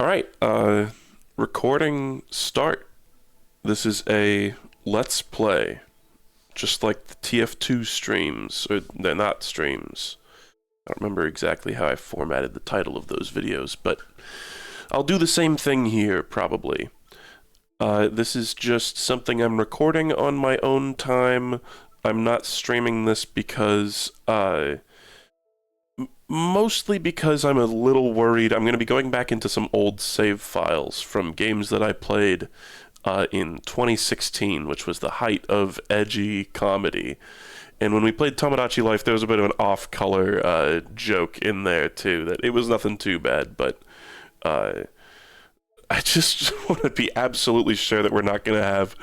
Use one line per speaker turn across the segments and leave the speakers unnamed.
All right, recording start. This is a Let's Play, just like the TF2 streams, or they're not streams. I don't remember exactly how I formatted the title of those videos, but I'll do the same thing here, probably. This is just something I'm recording on my own time. I'm not streaming this because, mostly because I'm a little worried. I'm going to be going back into some old save files from games that I played in 2016, which was the height of edgy comedy. And when we played Tomodachi Life, there was a bit of an off-color joke in there, too. That it was nothing too bad, but I just want to be absolutely sure that we're not going to have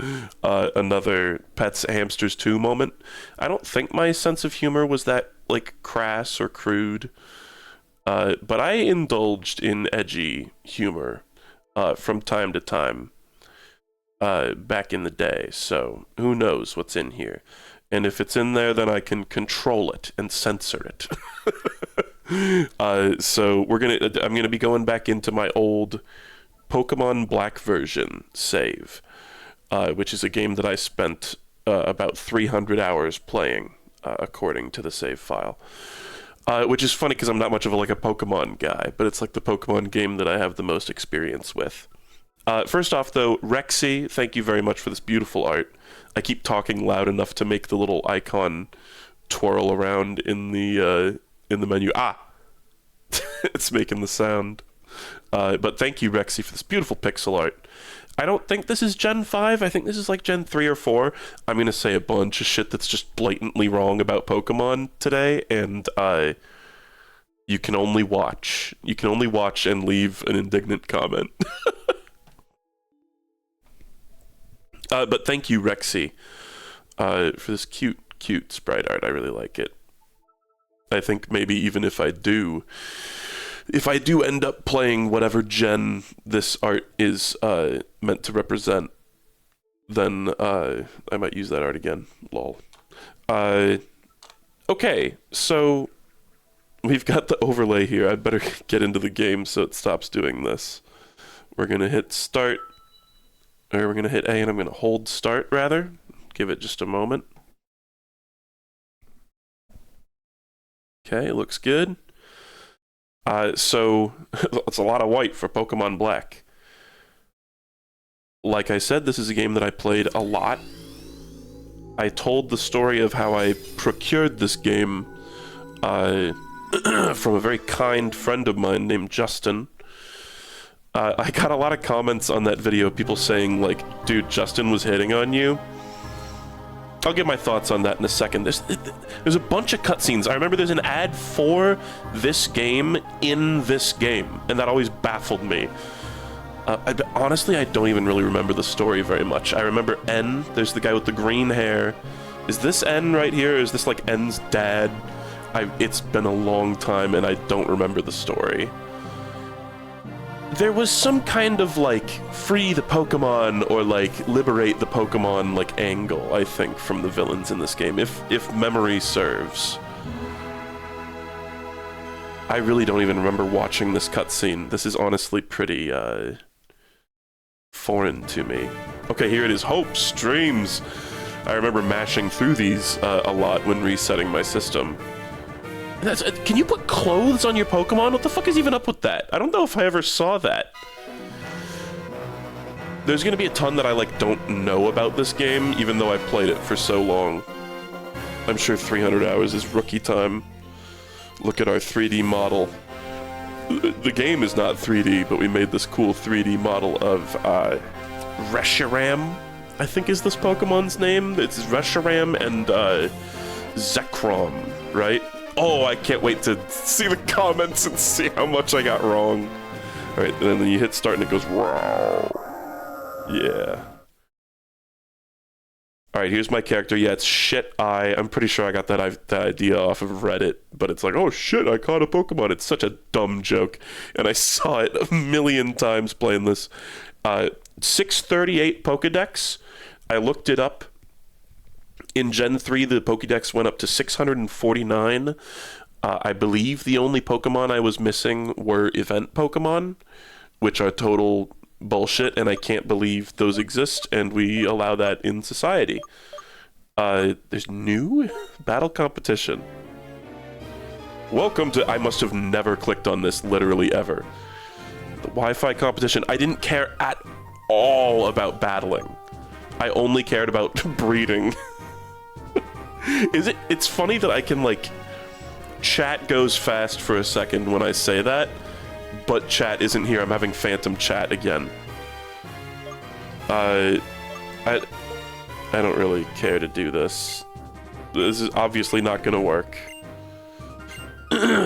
another Pets Hamsters 2 moment. I don't think my sense of humor was that, like, crass or crude. But I indulged in edgy humor from time to time back in the day, so who knows what's in here. And if it's in there, then I can control it and censor it. So I'm gonna be going back into my old Pokemon Black version save, which is a game that I spent about 300 hours playing, according to the save file. Which is funny because I'm not much of a Pokemon guy, but it's like the Pokemon game that I have the most experience with. First off, though, Rexy, thank you very much for this beautiful art. I keep talking loud enough to make the little icon twirl around in the menu. Ah, it's making the sound. But thank you, Rexy, for this beautiful pixel art. I don't think this is Gen 5. I think this is like Gen 3 or 4. I'm going to say a bunch of shit that's just blatantly wrong about Pokemon today, and you can only watch. You can only watch and leave an indignant comment. But thank you, Rexy, for this cute sprite art. I really like it. I think maybe even if I do end up playing whatever gen this art is meant to represent, then I might use that art again. Lol. Okay, so we've got the overlay here. I'd better get into the game so it stops doing this. We're going to hit start, or we're going to hit A, and I'm going to hold start, rather. Give it just a moment. Okay, looks good. So, it's a lot of white for Pokemon Black. Like I said, this is a game that I played a lot. I told the story of how I procured this game from a very kind friend of mine named Justin. I got a lot of comments on that video, people saying, like, dude, Justin was hitting on you. I'll give my thoughts on that in a second. There's a bunch of cutscenes. I remember there's an ad for this game in this game, and that always baffled me. Honestly, I don't even really remember the story very much. I remember N. There's the guy with the green hair. Is this N right here? Is this like N's dad? It's been a long time, and I don't remember the story. There was some kind of, like, free the Pokemon or, like, liberate the Pokemon, like, angle, I think, from the villains in this game, if memory serves. I really don't even remember watching this cutscene. This is honestly pretty, foreign to me. Okay, here it is. Hope streams! I remember mashing through these a lot when resetting my system. Can you put clothes on your Pokemon? What the fuck is even up with that? I don't know if I ever saw that. There's gonna be a ton that I, like, don't know about this game, even though I played it for so long. I'm sure 300 hours is rookie time. Look at our 3D model. The game is not 3D, but we made this cool 3D model of, Reshiram, I think is this Pokemon's name. It's Reshiram and, Zekrom, right? Oh, I can't wait to see the comments and see how much I got wrong. Alright, and then you hit start and it goes, wow. Yeah. Alright, here's my character. Yeah, it's Shit Eye. I'm pretty sure I got that idea off of Reddit, but it's like, oh shit, I caught a Pokemon. It's such a dumb joke, and I saw it a million times playing this. 638 Pokedex. I looked it up. In Gen 3, the Pokédex went up to 649. I believe the only Pokemon I was missing were event Pokemon. which are total bullshit, and I can't believe those exist, and we allow that in society. There's new battle competition. Welcome to... I must have never clicked on this literally ever. The Wi-Fi competition. I didn't care at all about battling. I only cared about breeding. It's funny that I can, like... Chat goes fast for a second when I say that, but chat isn't here. I'm having phantom chat again. I don't really care to do this. This is obviously not gonna work.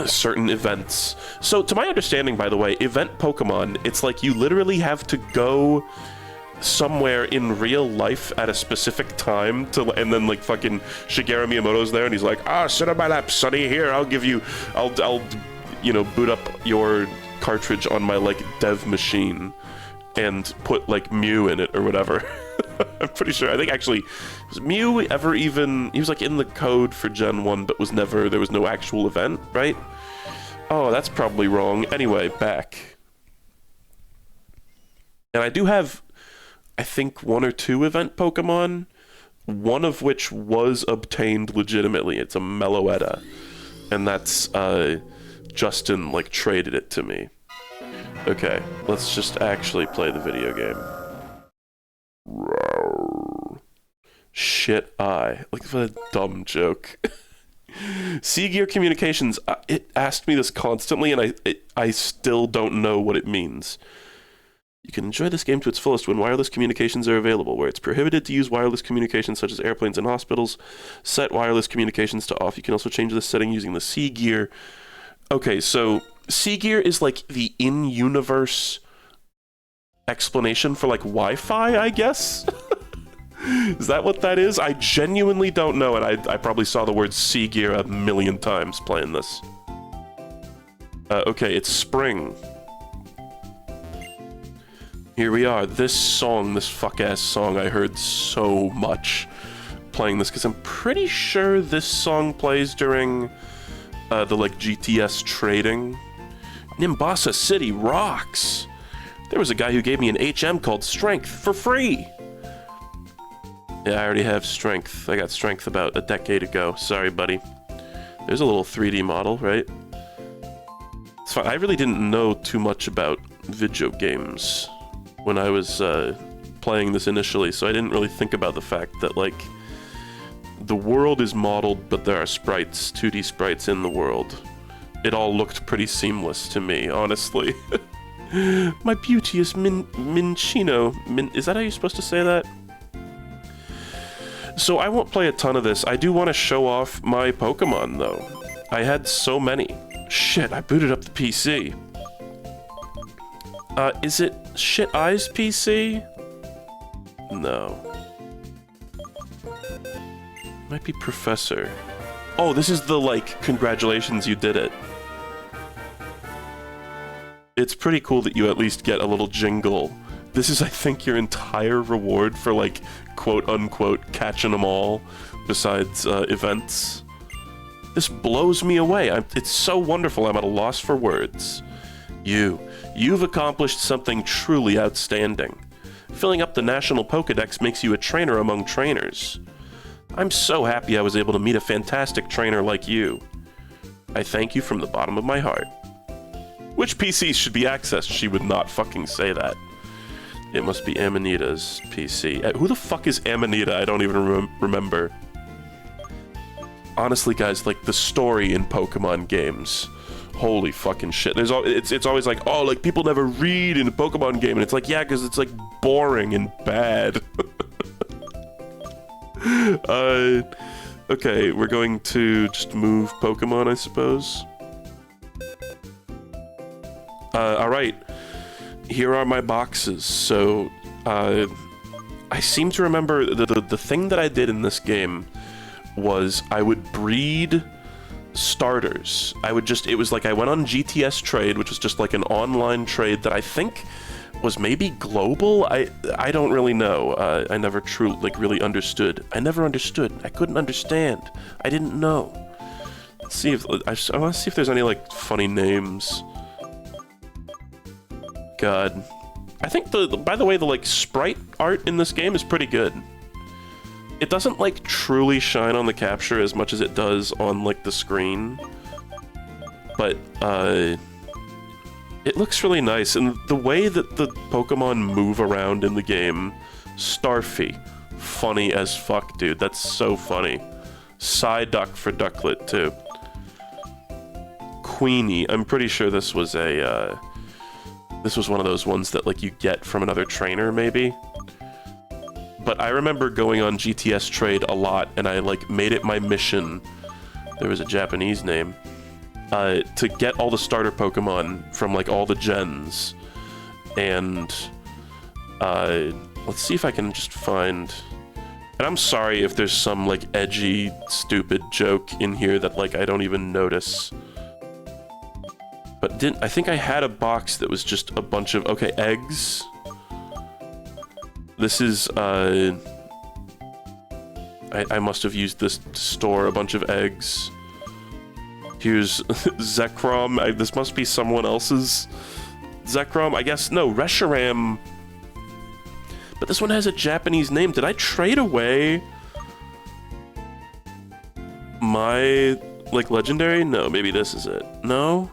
Certain events. So, to my understanding, by the way, event Pokemon, it's like you literally have to go somewhere in real life at a specific time to, and then like fucking Shigeru Miyamoto's there and he's like, sit on my lap, Sonny, here, I'll you know, boot up your cartridge on my like dev machine and put like Mew in it or whatever. I'm pretty sure. I think actually, was Mew ever even... He was like in the code for Gen 1, but there was no actual event, right? Oh, that's probably wrong. Anyway, back. And I do have, I think, 1 or 2 event Pokemon, one of which was obtained legitimately. It's a Meloetta. And that's, Justin, like, traded it to me. Okay, let's just actually play the video game. Shit eye. Look for a dumb joke. Seagear Communications, it asked me this constantly, and I still don't know what it means. You can enjoy this game to its fullest when wireless communications are available. Where it's prohibited to use wireless communications such as airplanes and hospitals, set wireless communications to off. You can also change this setting using the Seagear. Okay, so Seagear is like the in-universe explanation for like Wi-Fi, I guess? Is that what that is? I genuinely don't know, and I probably saw the word Seagear a million times playing this. Okay, it's spring. Here we are. This song, this fuck-ass song, I heard so much playing this, because I'm pretty sure this song plays during the, like, GTS trading. Nimbasa City rocks! There was a guy who gave me an HM called Strength for free! Yeah, I already have Strength. I got Strength about a decade ago. Sorry, buddy. There's a little 3D model, right? It's fine. I really didn't know too much about video games when I was playing this initially, so I didn't really think about the fact that, like, the world is modeled, but there are sprites, 2D sprites in the world. It all looked pretty seamless to me, honestly. My beauteous Minchino. Is that how you're supposed to say that? So I won't play a ton of this. I do want to show off my Pokemon, though. I had so many. Shit, I booted up the PC. Is it Shit Eyes PC? No. Might be Professor. Oh, this is the, like, congratulations, you did it. It's pretty cool that you at least get a little jingle. This is, I think, your entire reward for, like, quote-unquote catching them all, besides events. This blows me away. It's so wonderful, I'm at a loss for words. You've accomplished something truly outstanding. Filling up the National Pokédex makes you a trainer among trainers. I'm so happy I was able to meet a fantastic trainer like you. I thank you from the bottom of my heart. Which PCs should be accessed? She would not fucking say that. It must be Amanita's PC. Who the fuck is Amanita? I don't even remember. Honestly, guys, like, the story in Pokemon games. Holy fucking shit. It's always like, oh, like, people never read in a Pokemon game. And it's like, yeah, because it's, like, boring and bad. Okay, we're going to just move Pokemon, I suppose. Alright. Here are my boxes. So, I seem to remember the thing that I did in this game was I would breed starters. It was like I went on GTS Trade, which was just like an online trade that I think was maybe global. I don't really know. I never truly, like, really understood. I never understood. I couldn't understand. I didn't know. Let's see if I want to see if there's any, like, funny names. God. I think by the way, the like sprite art in this game is pretty good. It doesn't like truly shine on the capture as much as it does on like the screen. But it looks really nice, and the way that the Pokemon move around in the game, Starfy, funny as fuck, dude. That's so funny. Psyduck for Ducklet too. Queenie, I'm pretty sure this was a this was one of those ones that like you get from another trainer maybe. But I remember going on GTS Trade a lot, and I like made it my mission. There was a Japanese name. To get all the starter Pokemon from like all the gens, and let's see if I can just find. And I'm sorry if there's some like edgy, stupid joke in here that like I don't even notice. But I think I had a box that was just a bunch of eggs. This is I must have used this to store a bunch of eggs. Here's Zekrom. This must be someone else's Zekrom. I guess, no, Reshiram. But this one has a Japanese name. Did I trade away my, like, legendary? No, maybe this is it. No?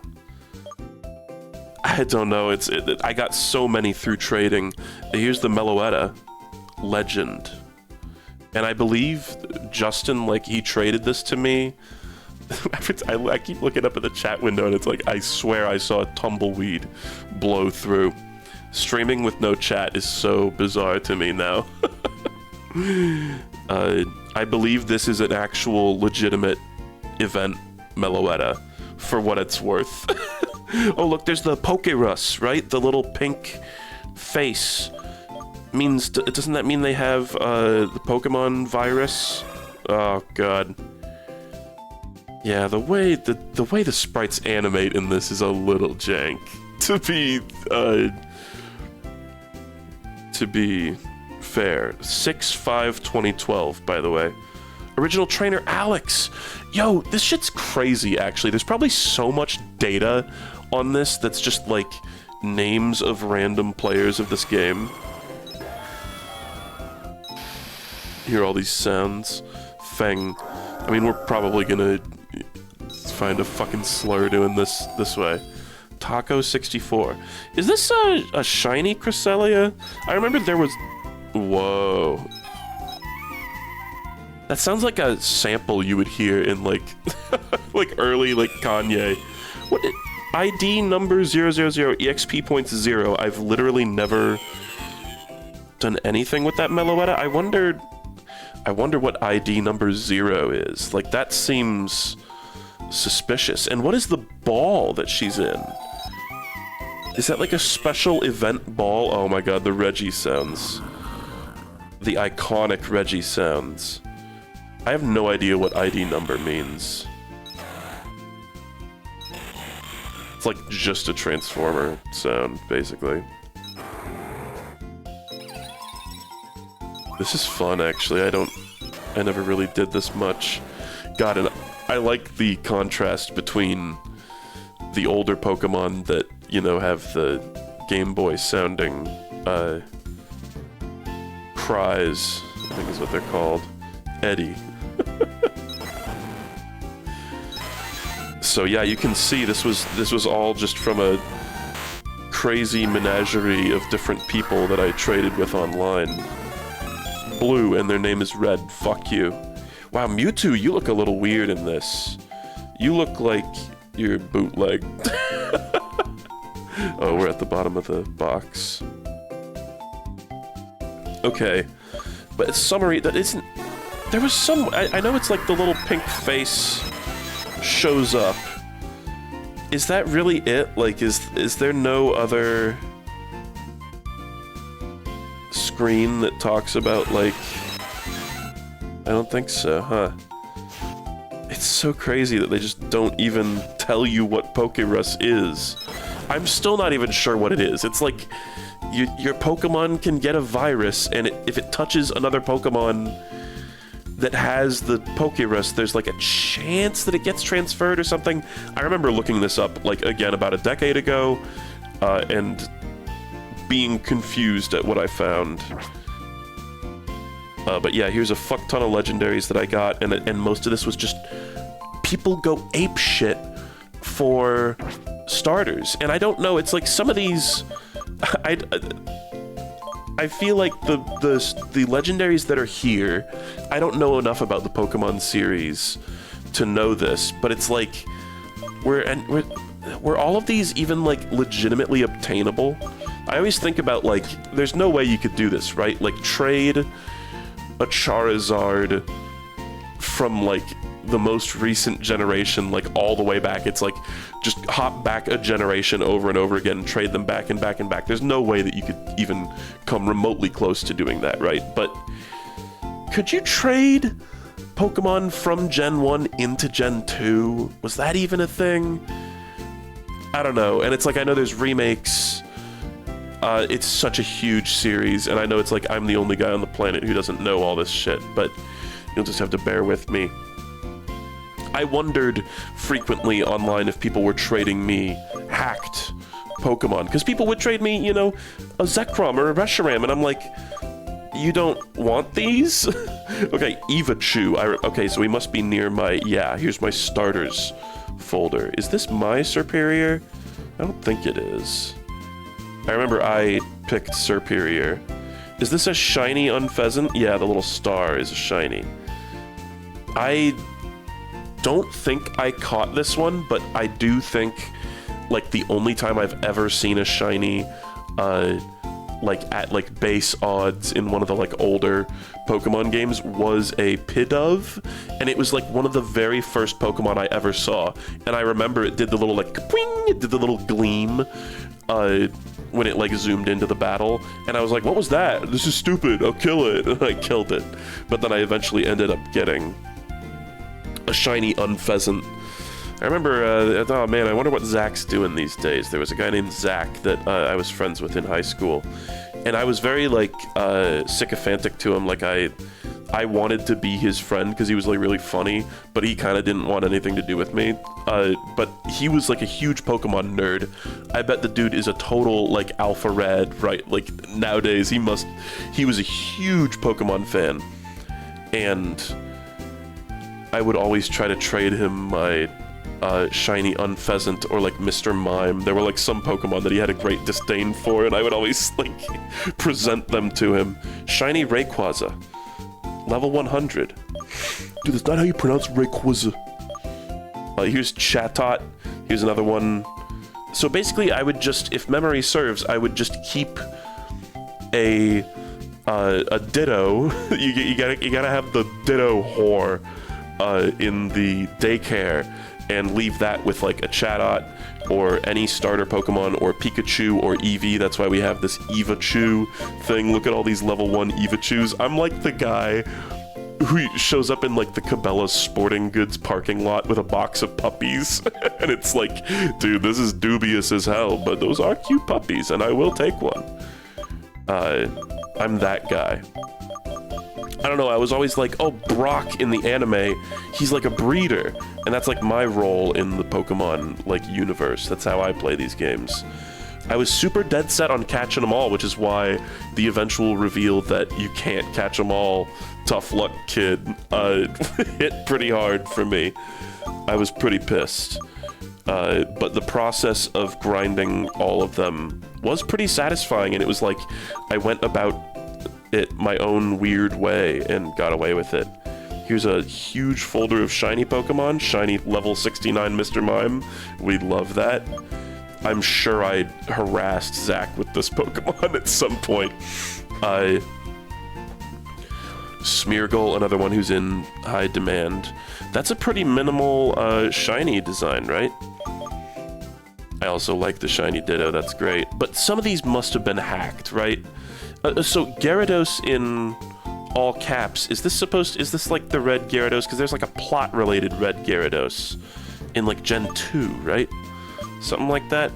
I don't know. I got so many through trading. Here's the Meloetta legend. And I believe Justin, like, he traded this to me. I keep looking up at the chat window and it's like, I swear I saw a tumbleweed blow through. Streaming with no chat is so bizarre to me now. I believe this is an actual legitimate event Meloetta, for what it's worth. Oh look, there's the Pokerus, right? The little pink face. Doesn't that mean they have the Pokemon virus? Oh god. Yeah, the way the sprites animate in this is a little jank. To be fair. 6/5/2012, by the way. Original trainer Alex. Yo, this shit's crazy, actually. There's probably so much data on this that's just like names of random players of this game. Hear all these sounds. Feng. I mean, we're probably gonna find a fucking slur doing this way. Taco64. Is this a shiny Cresselia? I remember there was... Whoa. That sounds like a sample you would hear in, like, like early, like, Kanye. What? ID number 000, EXP points 0. I've literally never done anything with that Meloetta. I wonder what ID number 0 is. Like, that seems suspicious. And what is the ball that she's in? Is that like a special event ball? Oh my god, the Reggie sounds. The iconic Reggie sounds. I have no idea what ID number means. It's like just a Transformer sound, basically. This is fun, actually. I never really did this much. God, and I like the contrast between the older Pokemon that, you know, have the Game Boy sounding, cries, I think is what they're called. Eddie. So yeah, you can see this was all just from a crazy menagerie of different people that I traded with online. Blue, and their name is Red. Fuck you. Wow, Mewtwo, you look a little weird in this. You look like you're bootlegged. Oh, we're at the bottom of the box. Okay. But summary, that isn't... There was some... I know it's like the little pink face shows up. Is that really it? Like, is there no other screen that talks about, like... I don't think so, huh? It's so crazy that they just don't even tell you what Pokerus is. I'm still not even sure what it is. It's like, your Pokemon can get a virus, and if it touches another Pokemon that has the Pokerus, there's like a chance that it gets transferred or something. I remember looking this up, like, again, about a decade ago, and being confused at what I found. But yeah, here's a fuck ton of legendaries that I got, and most of this was just people go ape shit for starters. And I don't know, it's like some of these, I feel like the legendaries that are here, I don't know enough about the Pokemon series to know this, but it's like, were all of these even like legitimately obtainable? I always think about like, there's no way you could do this, right? Like trade a Charizard from like the most recent generation, like all the way back. It's like just hop back a generation over and over again and trade them back and back and back. There's no way that you could even come remotely close to doing that, right? But could you trade Pokemon from Gen 1 into Gen 2? Was that even a thing? I don't know. And it's like, I know there's remakes. It's such a huge series, and I know it's like I'm the only guy on the planet who doesn't know all this shit, but you'll just have to bear with me. I wondered frequently online if people were trading me hacked Pokemon, because people would trade me, you know, a Zekrom or a Reshiram, and I'm like, you don't want these? Okay, Evachu. Okay, so we must be near my, yeah, here's my starters folder. Is this my Serperior? I don't think it is. I remember I picked Serperior. Is this a shiny Unpheasant? Yeah, the little star is a shiny. I don't think I caught this one, but I do think, like, the only time I've ever seen a shiny, like, at, like, base odds in one of the, like, older Pokemon games was a Pidove, and it was, like, one of the very first Pokemon I ever saw, and I remember it did the little, like, kapwing, it did the little gleam, when it, like, zoomed into the battle, and I was like, what was that? This is stupid, I'll kill it, and I killed it. But then I eventually ended up getting a shiny Unpheasant. I remember, oh man, I wonder what Zach's doing these days. There was a guy named Zach that I was friends with in high school, and I was very, like, sycophantic to him. Like, I wanted to be his friend because he was, like, really funny, but he kind of didn't want anything to do with me. But he was, like, a huge Pokemon nerd. I bet the dude is a total, like, Alpha Red, right? Like, nowadays, he was a huge Pokemon fan. And I would always try to trade him my shiny Unpheasant or, like, Mr. Mime. There were, like, some Pokemon that he had a great disdain for, and I would always, like, present them to him. Shiny Rayquaza. Level 100. Dude, that's not how you pronounce Rayquaza. Here's Chatot. Here's another one. So basically, I would just, if memory serves, I would just keep a Ditto. you gotta have the Ditto whore in the daycare, and leave that with, like, a Chatot or any starter Pokemon, or Pikachu or Eevee. That's why we have this Evachu thing. Look at all these level 1 Evachus. I'm like the guy who shows up in, like, the Cabela's sporting goods parking lot with a box of puppies. And it's like, dude, this is dubious as hell, but those are cute puppies, and I will take one. I'm that guy. I don't know, I was always like, oh, Brock in the anime, he's like a breeder. And that's like my role in the Pokemon, like, universe. That's how I play these games. I was super dead set on catching them all, which is why the eventual reveal that you can't catch them all, tough luck kid, hit pretty hard for me. I was pretty pissed. But the process of grinding all of them was pretty satisfying, and it was like I went about it my own weird way and got away with it. Here's a huge folder of shiny Pokemon. Shiny level 69 Mr. Mime. We love that. I'm sure I harassed Zach with this Pokemon at some point. Smeargle, another one who's in high demand. That's a pretty minimal shiny design, right? I also like the shiny Ditto, that's great. But some of these must have been hacked, right? So Gyarados in all caps, is this like the red Gyarados? Because there's like a plot-related red Gyarados in like Gen 2, right? Something like that.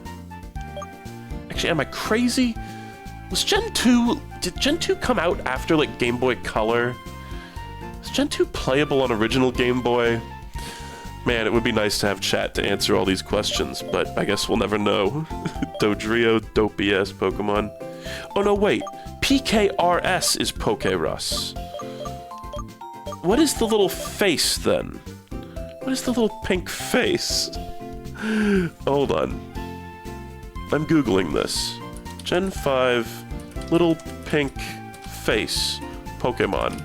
Actually, am I crazy? Was Gen 2, did Gen 2 come out after like Game Boy Color? Is Gen 2 playable on original Game Boy? Man, it would be nice to have chat to answer all these questions, but I guess we'll never know. Dodrio, dopey-ass Pokemon. Oh no, wait. PKRS is Pokerus. What is the little face then? What is the little pink face? Hold on. I'm Googling this. Gen 5 little pink face Pokemon.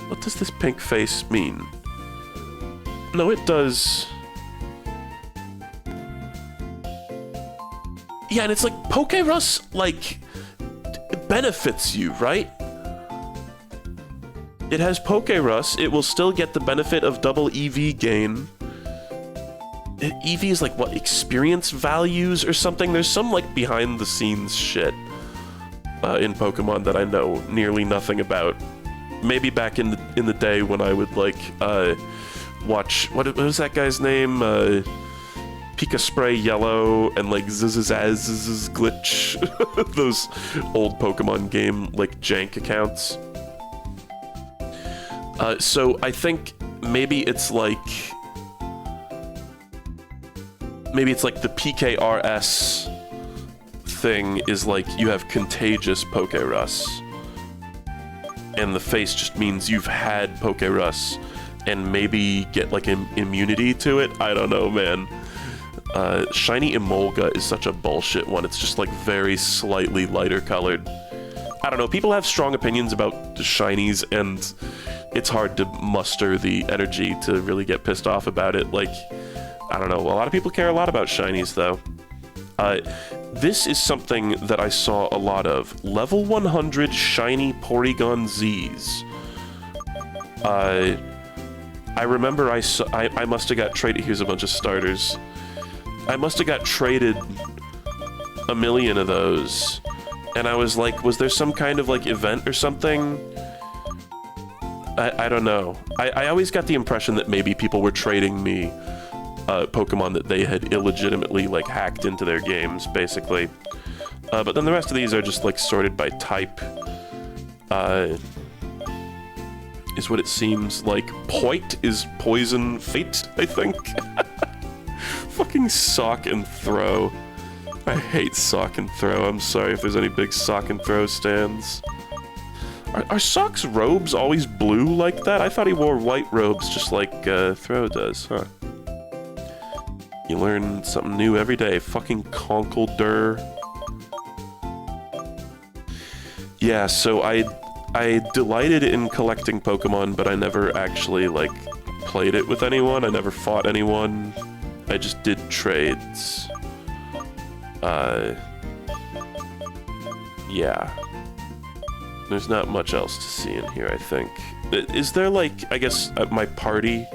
What does this pink face mean? No, it does. Yeah, and it's like Pokerus, like, benefits you, right? It has Pokerus, it will still get the benefit of double EV gain. EV is like, what, experience values or something? There's some, like, behind-the-scenes shit in Pokemon that I know nearly nothing about. Maybe back in the day when I would, like, watch... What was that guy's name? Pika Spray Yellow and, like, Zzzazz Glitch. Those old Pokemon game, like, jank accounts. So I think maybe it's like... Maybe it's like the PKRS thing is like you have contagious Pokerus. And the face just means you've had Pokerus and maybe get like an immunity to it. I don't know, man. Shiny Emolga is such a bullshit one. It's just like very slightly lighter colored. I don't know, people have strong opinions about the shinies and it's hard to muster the energy to really get pissed off about it. Like, I don't know, a lot of people care a lot about shinies though. This is something that I saw a lot of. Level 100 shiny Porygon Zs. I remember I must have got traded. Here's a bunch of starters. I must have got traded a million of those. And I was like, was there some kind of like event or something? I don't know. I always got the impression that maybe people were trading me Pokemon that they had illegitimately like hacked into their games, basically. But then the rest of these are just like sorted by type. Is what it seems like. Poit is Poison Fate, I think. Fucking Sock and Throw. I hate Sock and Throw. I'm sorry if there's any big Sock and Throw stands. Are Sock's robes always blue like that? I thought he wore white robes just like Throw does, huh? You learn something new every day. Fucking Conkeldurr. Yeah, so I delighted in collecting Pokemon, but I never actually, like, played it with anyone. I never fought anyone. I just did trades. Yeah. There's not much else to see in here, I think. Is there, like, I guess, my party?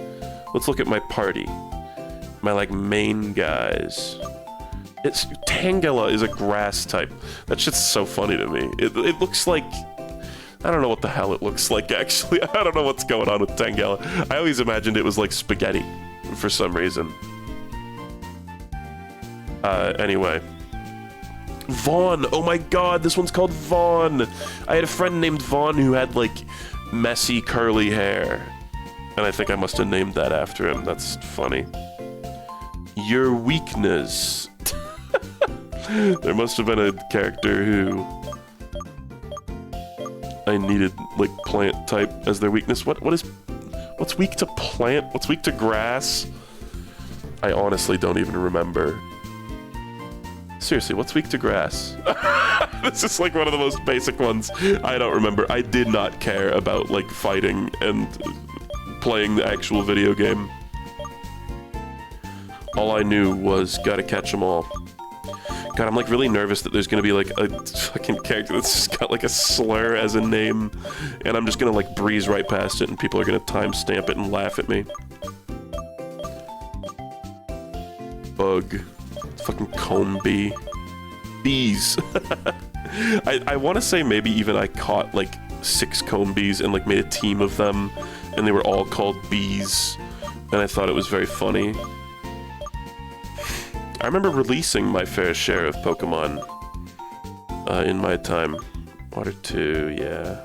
Let's look at my party. My, like, main guys. Tangela is a grass type. That shit's so funny to me. It looks like... I don't know what the hell it looks like, actually. I don't know what's going on with Tangela. I always imagined it was like spaghetti, for some reason. Anyway. Vaughn! Oh my god, this one's called Vaughn! I had a friend named Vaughn who had, like, messy curly hair. And I think I must have named that after him. That's funny. Your weakness. There must have been a character who I needed, like, plant type as their weakness. What's weak to plant? What's weak to grass? I honestly don't even remember. Seriously, what's weak to grass? This is like one of the most basic ones. I don't remember. I did not care about, like, fighting and playing the actual video game. All I knew was gotta catch them all. God, I'm like really nervous that there's gonna be like a fucking character that's just got like a slur as a name, and I'm just gonna like breeze right past it and people are gonna timestamp it and laugh at me. Bug. Fucking comb bee. Bees. I want to say maybe even I caught like 6 comb bees and like made a team of them, and they were all called bees, and I thought it was very funny. I remember releasing my fair share of Pokemon in my time. Water 2, yeah.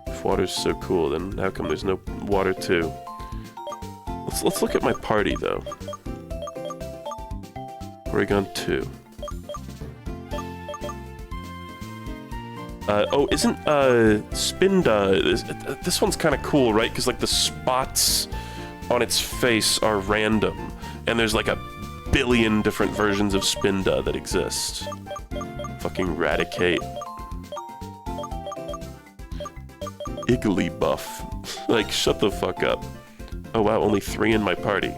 If water's so cool, then how come there's no Water 2? Let's look at my party, though. Porygon 2. Oh, isn't, Spinda, this one's kind of cool, right? Because, like, the spots on its face are random, and there's, like, a billion different versions of Spinda that exist. Fucking Raticate. Igglybuff. Like, shut the fuck up. Oh wow, only 3 in my party.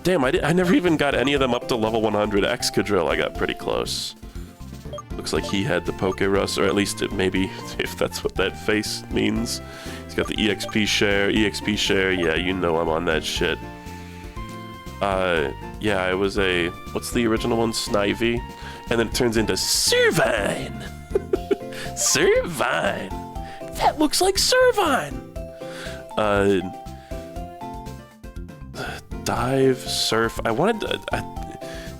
Damn, I never even got any of them up to level 100. Excadrill, I got pretty close. Looks like he had the Pokerus, or at least it maybe, if that's what that face means. He's got the EXP share, yeah, you know I'm on that shit. Yeah, I was a, what's the original one? Snivy? And then it turns into Servine! Servine! That looks like Servine! Dive, Surf, I wanted to,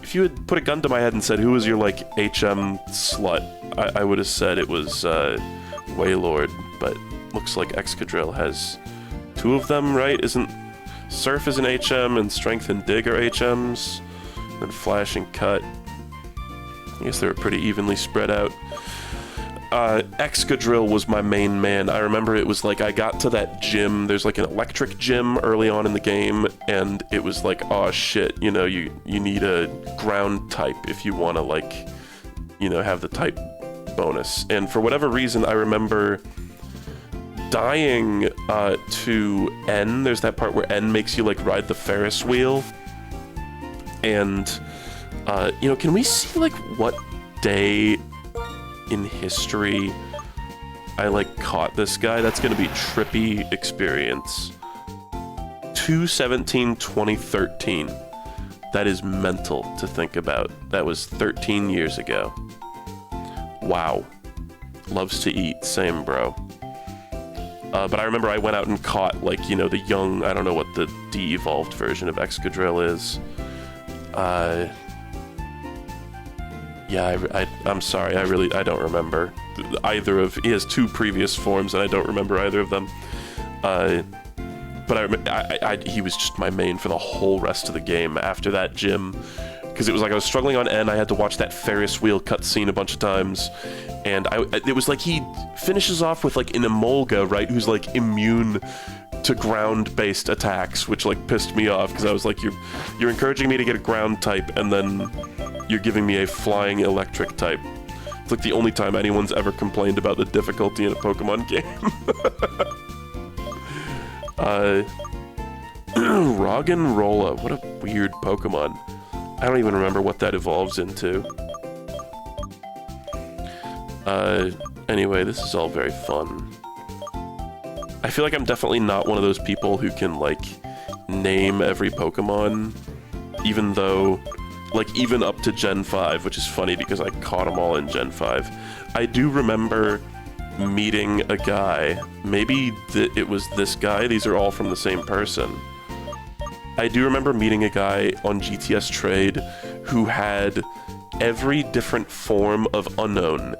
if you had put a gun to my head and said, who was your, like, HM slut, I would have said it was, Wailord, but looks like Excadrill has 2 of them, right? Isn't Surf is an HM, and Strength and Dig are HMs, and Flash and Cut. I guess they were pretty evenly spread out. Excadrill was my main man. I remember it was like I got to that gym, there's like an electric gym early on in the game, and it was like, oh shit, you know, you need a ground type if you want to, like, you know, have the type bonus. And for whatever reason, I remember dying to N. There's that part where N makes you, like, ride the Ferris wheel. And, you know, can we see, like, what day in history I, like, caught this guy? That's gonna be trippy experience. 2/17/2013. That is mental to think about. That was 13 years ago. Wow. Loves to eat. Same, bro. But I remember I went out and caught, like, you know, the young, I don't know what the de-evolved version of Excadrill is. Yeah, I'm sorry, I don't remember either of, he has 2 previous forms and I don't remember either of them. But he was just my main for the whole rest of the game after that gym. Because it was like I was struggling on N, I had to watch that Ferris wheel cutscene a bunch of times. And it was like he finishes off with, like, an Emolga, right, who's, like, immune to ground-based attacks, which, like, pissed me off, because I was like, you're encouraging me to get a ground type, and then you're giving me a flying electric type. It's like the only time anyone's ever complained about the difficulty in a Pokemon game. Roggenrola, what a weird Pokemon. I don't even remember what that evolves into. Anyway, this is all very fun. I feel like I'm definitely not one of those people who can, like, name every Pokemon, even though, like, even up to Gen 5, which is funny because I caught them all in Gen 5. I do remember meeting a guy, maybe it was this guy, these are all from the same person. I do remember meeting a guy on GTS Trade who had every different form of Unknown.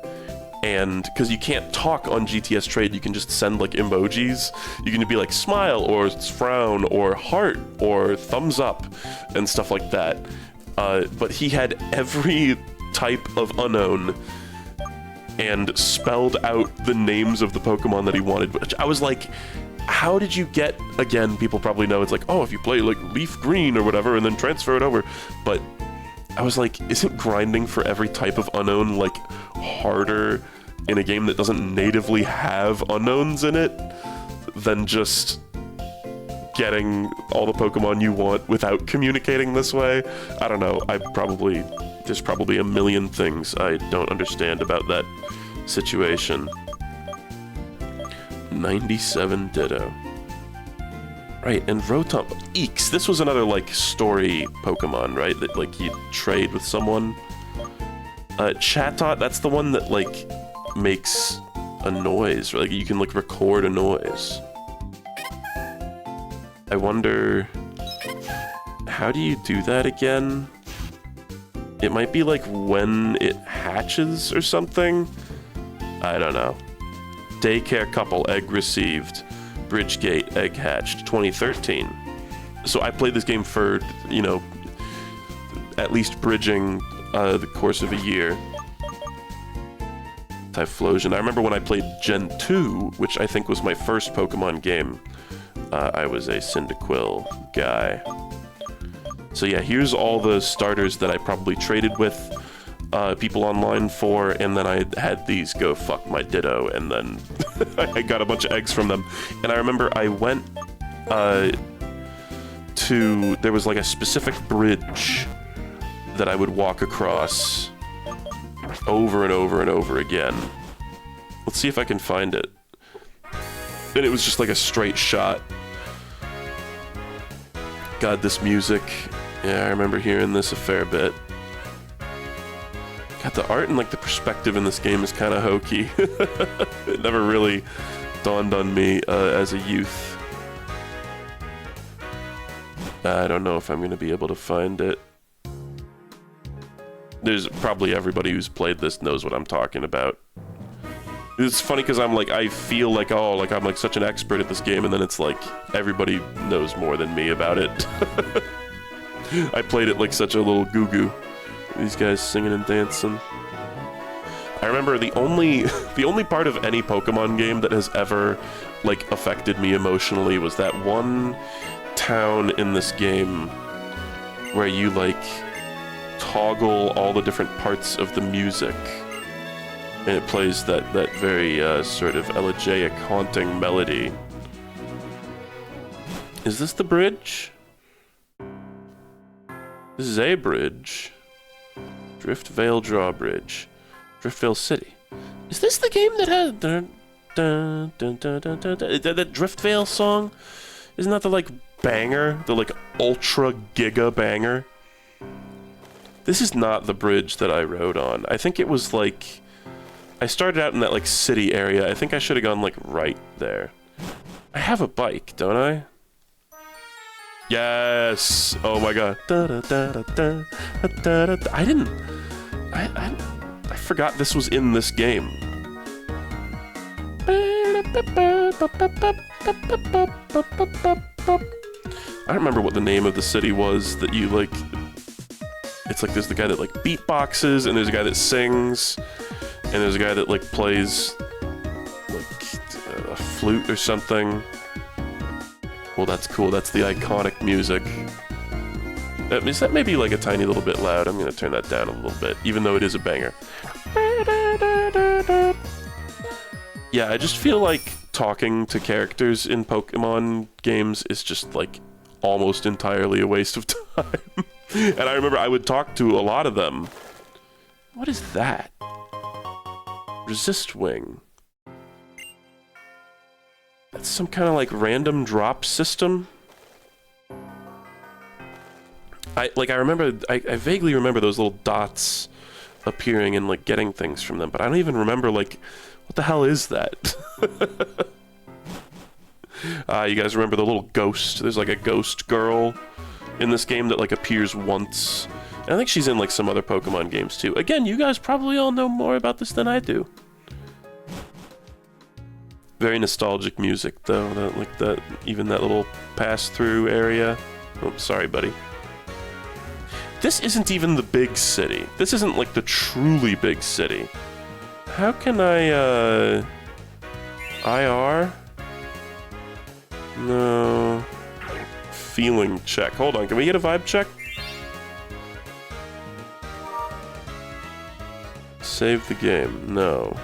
And because you can't talk on GTS Trade, you can just send, like, emojis. You can be like smile or frown or heart or thumbs up and stuff like that. But he had every type of Unknown and spelled out the names of the Pokemon that he wanted. Which I was like, how did you get, again, people probably know it's like, oh, if you play, like, Leaf Green or whatever and then transfer it over. But I was like, isn't grinding for every type of Unknown, like, harder in a game that doesn't natively have Unknowns in it than just getting all the Pokemon you want without communicating this way? I don't know, there's probably a million things I don't understand about that situation. 97 Ditto. Right, and Rotom... Eeks! This was another, like, story Pokemon, right? That, like, you trade with someone. Chatot, that's the one that, like, makes a noise. Like, you can, like, record a noise. I wonder... How do you do that again? It might be, like, when it hatches or something? I don't know. Daycare couple, egg received. Bridgegate, egg hatched, 2013. So I played this game for, you know, at least bridging the course of a year. Typhlosion. I remember when I played Gen 2, which I think was my first Pokemon game, I was a Cyndaquil guy. So yeah, here's all the starters that I probably traded with people online for, and then I had these go fuck my Ditto, and then I got a bunch of eggs from them. And I remember I went there was like a specific bridge that I would walk across over and over and over again. Let's see if I can find it. And it was just like a straight shot. God, this music. Yeah, I remember hearing this a fair bit. God, the art and like the perspective in this game is kind of hokey. It never really dawned on me as a youth. I don't know if I'm going to be able to find it. There's probably everybody who's played this knows what I'm talking about. It's funny because I'm like, I feel like, oh, like I'm like such an expert at this game, and then it's like everybody knows more than me about it. I played it like such a little goo-goo. These guys singing and dancing. I remember the only part of any Pokemon game that has ever like affected me emotionally was that one town in this game where you like toggle all the different parts of the music, and it plays that very sort of elegiac, haunting melody. Is this the bridge? This is a bridge. Driftvale Drawbridge. Driftvale City. Is this the game that had that Driftvale song? Isn't that the like banger? The like ultra giga banger? This is not the bridge that I rode on. I think it was like, I started out in that like city area. I think I should have gone like right there. I have a bike, don't I? Yes! Oh my god. I forgot this was in this game. I don't remember what the name of the city was that you like. It's like there's the guy that like beatboxes, and there's a guy that sings, and there's a guy that like plays like a flute or something. Well, that's cool. That's the iconic music. Is that maybe like a tiny little bit loud? I'm gonna turn that down a little bit, even though it is a banger. Yeah, I just feel like talking to characters in Pokemon games is just like almost entirely a waste of time. And I remember I would talk to a lot of them. What is that? Resist Wing. That's some kind of like random drop system. I vaguely remember those little dots appearing and like getting things from them, but I don't even remember like, what the hell is that? You guys remember the little ghost? There's like a ghost girl in this game that like appears once. And I think she's in like some other Pokemon games too. Again, you guys probably all know more about this than I do. Very nostalgic music though, even that little pass-through area. Oh, sorry, buddy. This isn't even the big city. This isn't like the truly big city. How can I, IR? No. Feeling check. Hold on, can we get a vibe check? Save the game. No.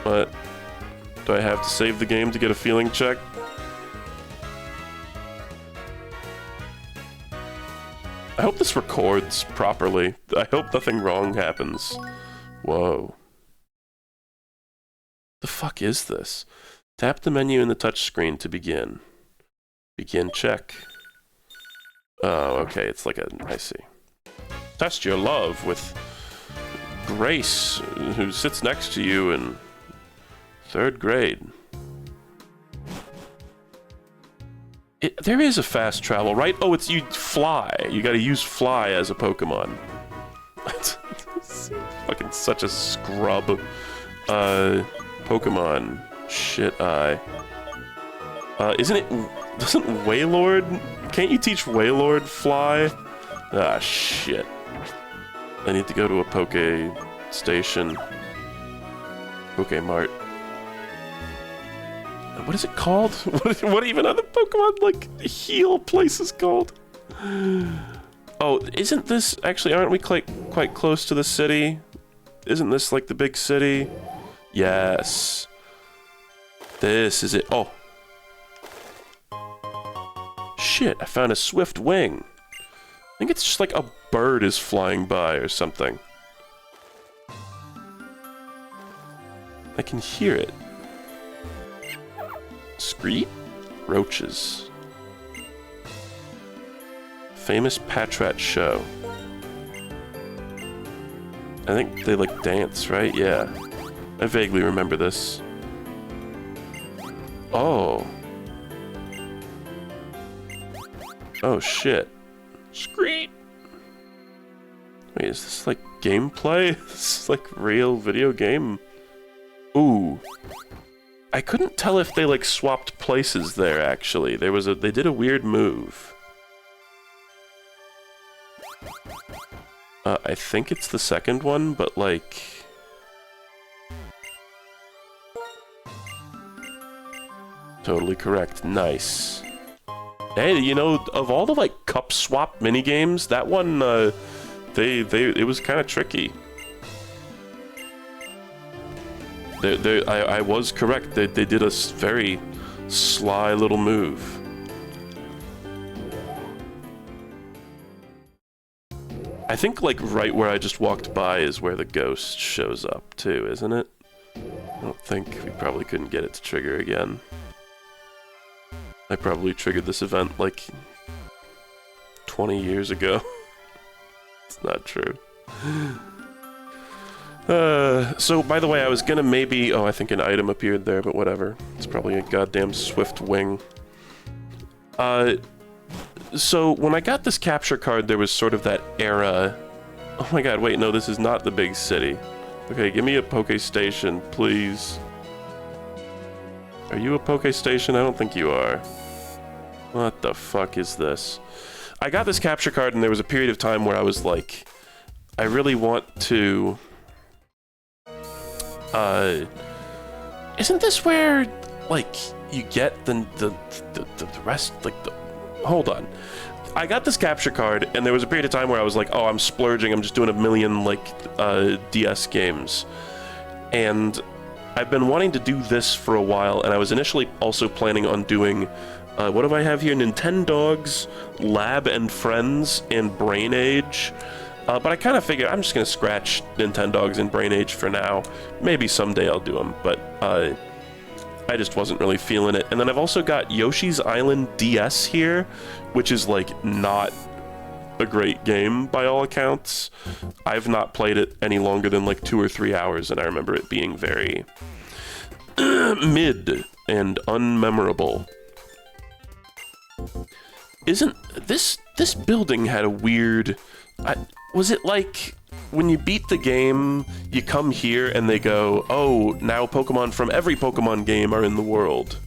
What? Do I have to save the game to get a feeling check? I hope this records properly. I hope nothing wrong happens. Whoa. The fuck is this? Tap the menu in the touchscreen to begin. Begin check. Oh, okay, it's like a... I see. Test your love with Grace, who sits next to you in 3rd grade. There is a fast travel, right? Oh, it's you fly. You gotta use fly as a Pokemon. Fucking such a scrub. Pokemon. Shit, isn't it... Doesn't Wailord... Can't you teach Wailord fly? Ah, shit. I need to go to a Poke Station. Pokemart. What is it called? What even are the Pokemon, like, heal places called? Oh, isn't this... Actually, aren't we quite close to the city? Isn't this, like, the big city? Yes. This is it. Oh. Shit, I found a swift wing. I think it's just like a bird is flying by or something. I can hear it. Screet? Roaches. Famous Patrat show. I think they like dance, right? Yeah. I vaguely remember this. Oh. Oh shit. Screet! Wait, is this like gameplay? This is like real video game? Ooh. I couldn't tell if they like swapped places there actually. They did a weird move. I think it's the second one, but like... Totally correct. Nice. Hey, you know, of all the like cup swap minigames, that one, it was kind of tricky. I was correct. They did a very sly little move. I think like right where I just walked by is where the ghost shows up too, isn't it? I don't think we probably couldn't get it to trigger again. I probably triggered this event like 20 years ago. It's not true. So by the way, I was gonna maybe... Oh, I think an item appeared there, but whatever. It's probably a goddamn swift wing. So when I got this capture card, there was sort of that era... Oh my god, wait, no, this is not the big city. Okay, give me a Poke Station, please. Are you a Poke Station? I don't think you are. What the fuck is this? I got this capture card and there was a period of time where I was like, I really want to... Isn't this where, like, you get the rest, like, the... Hold on. I got this capture card and there was a period of time where I was like, oh, I'm splurging, I'm just doing a million, like, DS games. And I've been wanting to do this for a while, and I was initially also planning on doing... what do I have here? Nintendogs, Lab and Friends, and Brain Age. But I kind of figured I'm just going to scratch Nintendogs and Brain Age for now. Maybe someday I'll do them, but I just wasn't really feeling it. And then I've also got Yoshi's Island DS here, which is like not a great game by all accounts. I've not played it any longer than like 2 or 3 hours, and I remember it being very mid and unmemorable. Isn't this building had a weird... was it like when you beat the game, you come here and they go, oh, now Pokemon from every Pokemon game are in the world.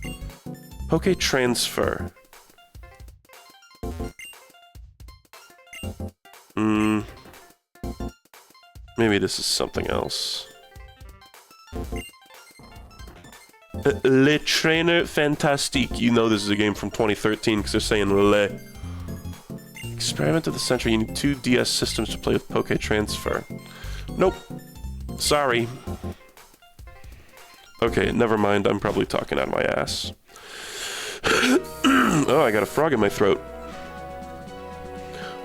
Poke Transfer. Maybe this is something else. Le Trainer Fantastique. You know this is a game from 2013 because they're saying Le. Experiment of the century. You need 2 DS systems to play with Poke Transfer. Nope. Sorry. Okay, never mind. I'm probably talking out of my ass. Oh, I got a frog in my throat.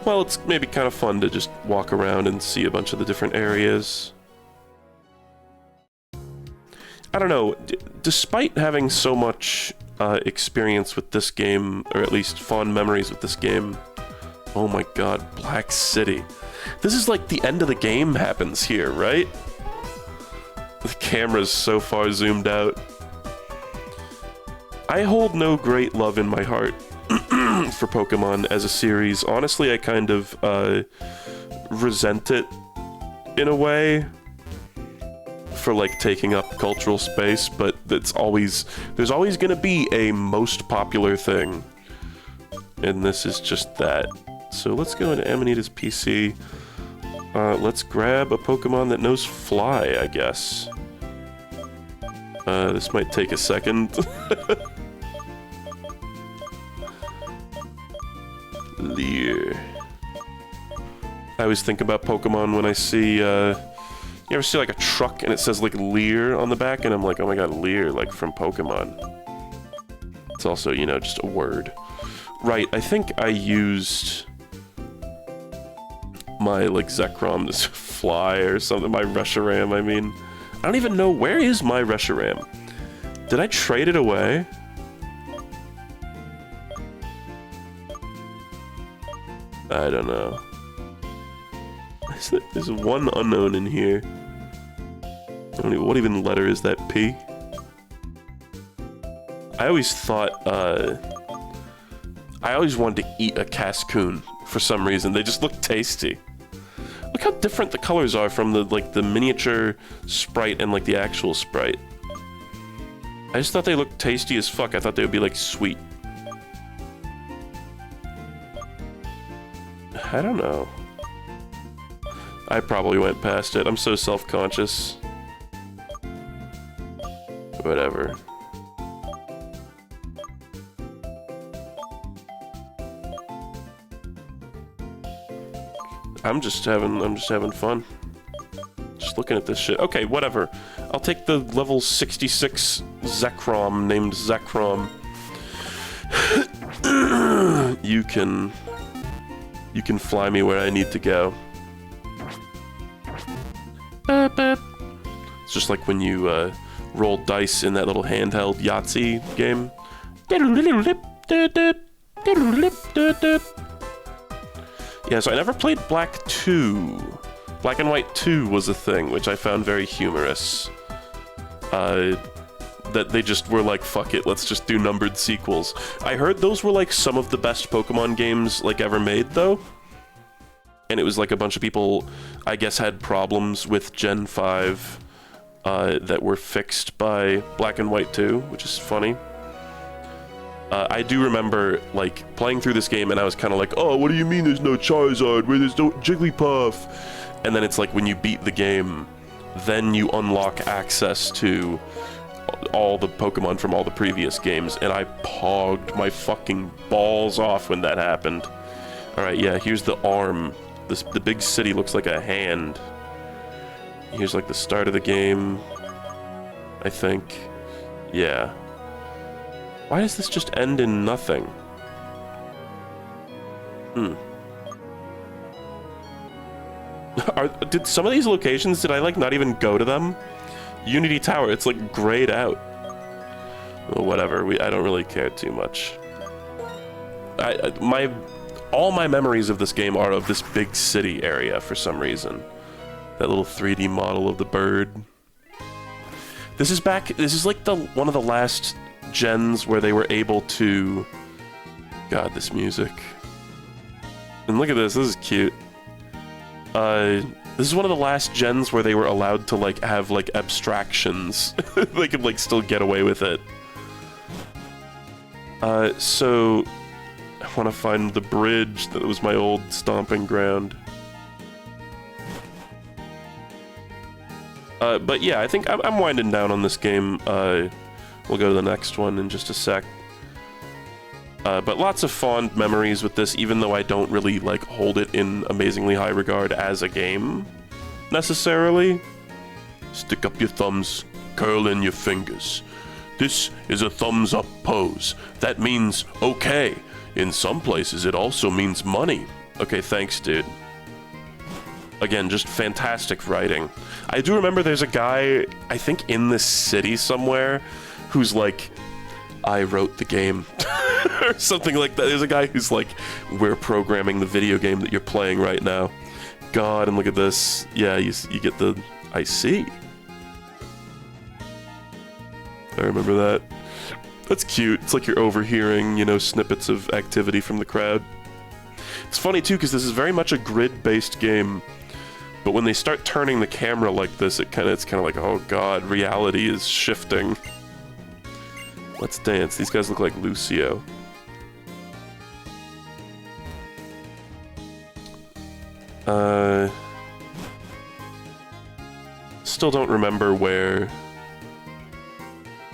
Well, it's maybe kind of fun to just walk around and see a bunch of the different areas. I don't know, despite having so much experience with this game, or at least fond memories with this game, oh my god, Black City. This is like the end of the game happens here, right? The camera's so far zoomed out. I hold no great love in my heart for Pokemon as a series. Honestly, I kind of resent it in a way for like taking up cultural space, but there's always gonna be a most popular thing, and this is just that. So let's go into Amanita's PC. Let's grab a Pokemon that knows Fly, I guess. This might take a second. Leer. I always think about Pokemon when I see, you ever see like a truck and it says like Leer on the back, and I'm like, oh my god, Leer, like from Pokemon. It's also, you know, just a word. Right, I think I used my, like, Zekrom, this Fly or something, my Reshiram, I mean. I don't even know, where is my Reshiram? Did I trade it away? I don't know. There's one unknown in here. I don't even, what even letter is that? P? I always thought, I always wanted to eat a Cascoon for some reason. They just look tasty. Look how different the colors are from the, like, the miniature sprite and, like, the actual sprite. I just thought they looked tasty as fuck. I thought they would be, like, sweet. I don't know. I probably went past it. I'm so self-conscious. Whatever. I'm just having fun. Just looking at this shit. Okay, whatever. I'll take the level 66 Zekrom named Zekrom. You can fly me where I need to go. It's just like when you roll dice in that little handheld Yahtzee game. Yeah, so I never played Black 2. Black and White 2 was a thing, which I found very humorous. That they just were like, fuck it, let's just do numbered sequels. I heard those were like some of the best Pokemon games like ever made, though. And it was like a bunch of people, I guess, had problems with Gen 5 that were fixed by Black and White 2, which is funny. I do remember, like, playing through this game and I was kind of like, oh, what do you mean there's no Charizard, where there's no Jigglypuff? And then it's like, when you beat the game, then you unlock access to all the Pokemon from all the previous games, and I pogged my fucking balls off when that happened. Alright, yeah, here's the arm. The big city looks like a hand. Here's, like, the start of the game, I think. Yeah. Why does this just end in nothing? Did some of these locations, did I, like, not even go to them? Unity Tower, it's, like, grayed out. Well, whatever, I don't really care too much. All my memories of this game are of this big city area for some reason. That little 3D model of the bird. This is like one of the last gens where they were able to... God, this music. And look at this is cute. This is one of the last gens where they were allowed to, like, have, like, abstractions. They could, like, still get away with it. So... I want to find the bridge that was my old stomping ground. But yeah, I think I'm winding down on this game. We'll go to the next one in just a sec. But lots of fond memories with this, even though I don't really, like, hold it in amazingly high regard as a game, necessarily. Stick up your thumbs, curl in your fingers. This is a thumbs up pose. That means okay. In some places, it also means money. Okay, thanks, dude. Again, just fantastic writing. I do remember there's a guy, I think in this city somewhere, who's like, I wrote the game. Or something like that. There's a guy who's like, we're programming the video game that you're playing right now. God, and look at this. Yeah, you get the... I see. I remember that. That's cute. It's like you're overhearing, you know, snippets of activity from the crowd. It's funny, too, because this is very much a grid-based game. But when they start turning the camera like this, it's kind of like, oh god, reality is shifting. Let's dance. These guys look like Lucio. still don't remember where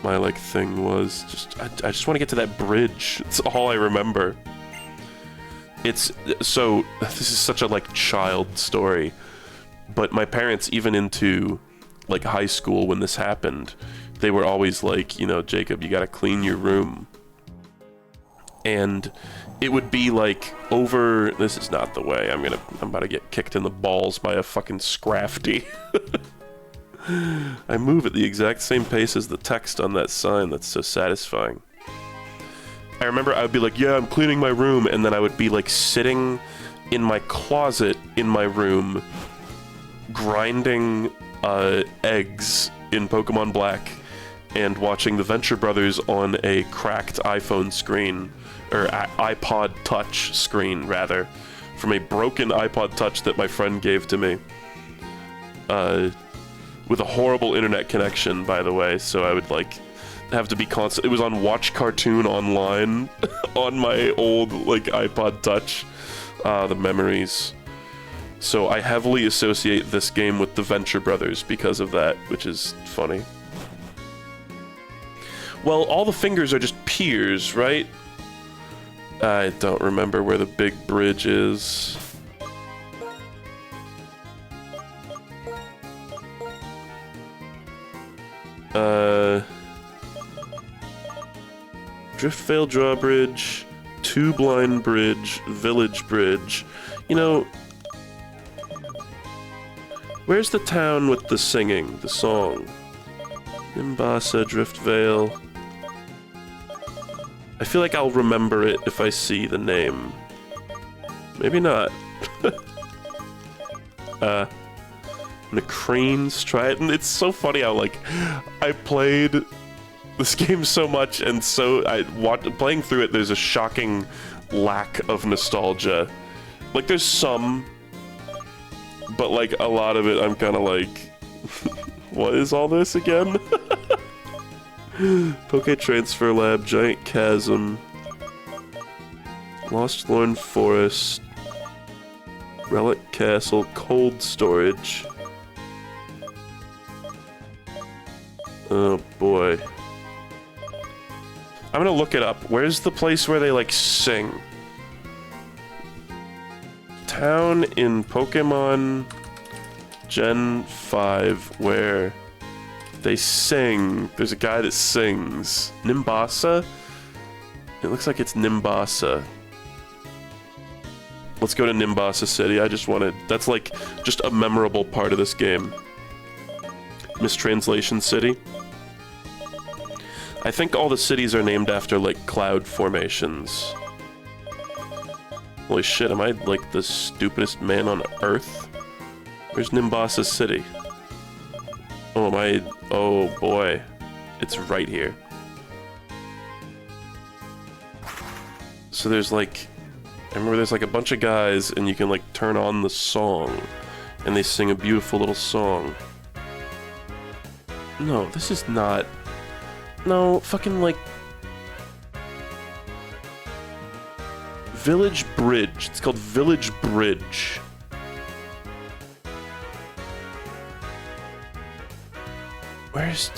my, like, thing was. I just want to get to that bridge. It's all I remember. So, this is such a, like, child story. But my parents, even into, like, high school when this happened, they were always like, you know, Jacob, you gotta clean your room. And it would be like over... This is not the way. I'm about to get kicked in the balls by a fucking Scrafty. I move at the exact same pace as the text on that sign. That's so satisfying. I remember I would be like, yeah, I'm cleaning my room, and then I would be like sitting in my closet in my room, grinding eggs in Pokemon Black, and watching the Venture Brothers on a cracked iPhone screen, or iPod Touch screen, rather, from a broken iPod Touch that my friend gave to me. With a horrible internet connection, by the way, so I would, like, have to be constant. It was on Watch Cartoon Online on my old, like, iPod Touch. The memories. So I heavily associate this game with the Venture Brothers because of that, which is funny. Well, all the fingers are just piers, right? I don't remember where the big bridge is. Driftvale Drawbridge, Two Blind Bridge, Village Bridge. You know, where's the town with the singing, the song? Nimbasa, Driftvale. I feel like I'll remember it if I see the name. Maybe not. Macrane's try it, and it's so funny how, like, I played this game so much, and so playing through it, there's a shocking lack of nostalgia. Like, there's some, but, like, a lot of it, I'm kind of like, what is all this again? Poke Transfer Lab, Giant Chasm, Lost Lorn Forest, Relic Castle, Cold Storage. Oh boy. I'm gonna look it up. Where's the place where they, like, sing? Town in Pokemon Gen 5 where they sing. There's a guy that sings. Nimbasa? It looks like it's Nimbasa. Let's go to Nimbasa City. I just wanted... That's, like, just a memorable part of this game. Mistranslation City. I think all the cities are named after, like, cloud formations. Holy shit, am I, like, the stupidest man on Earth? Where's Nimbasa City? Oh, am I... Oh, boy. It's right here. So there's, like... I remember there's, like, a bunch of guys, and you can, like, turn on the song. And they sing a beautiful little song. No, this is not... No, fucking, like... Village Bridge. It's called Village Bridge. Where's...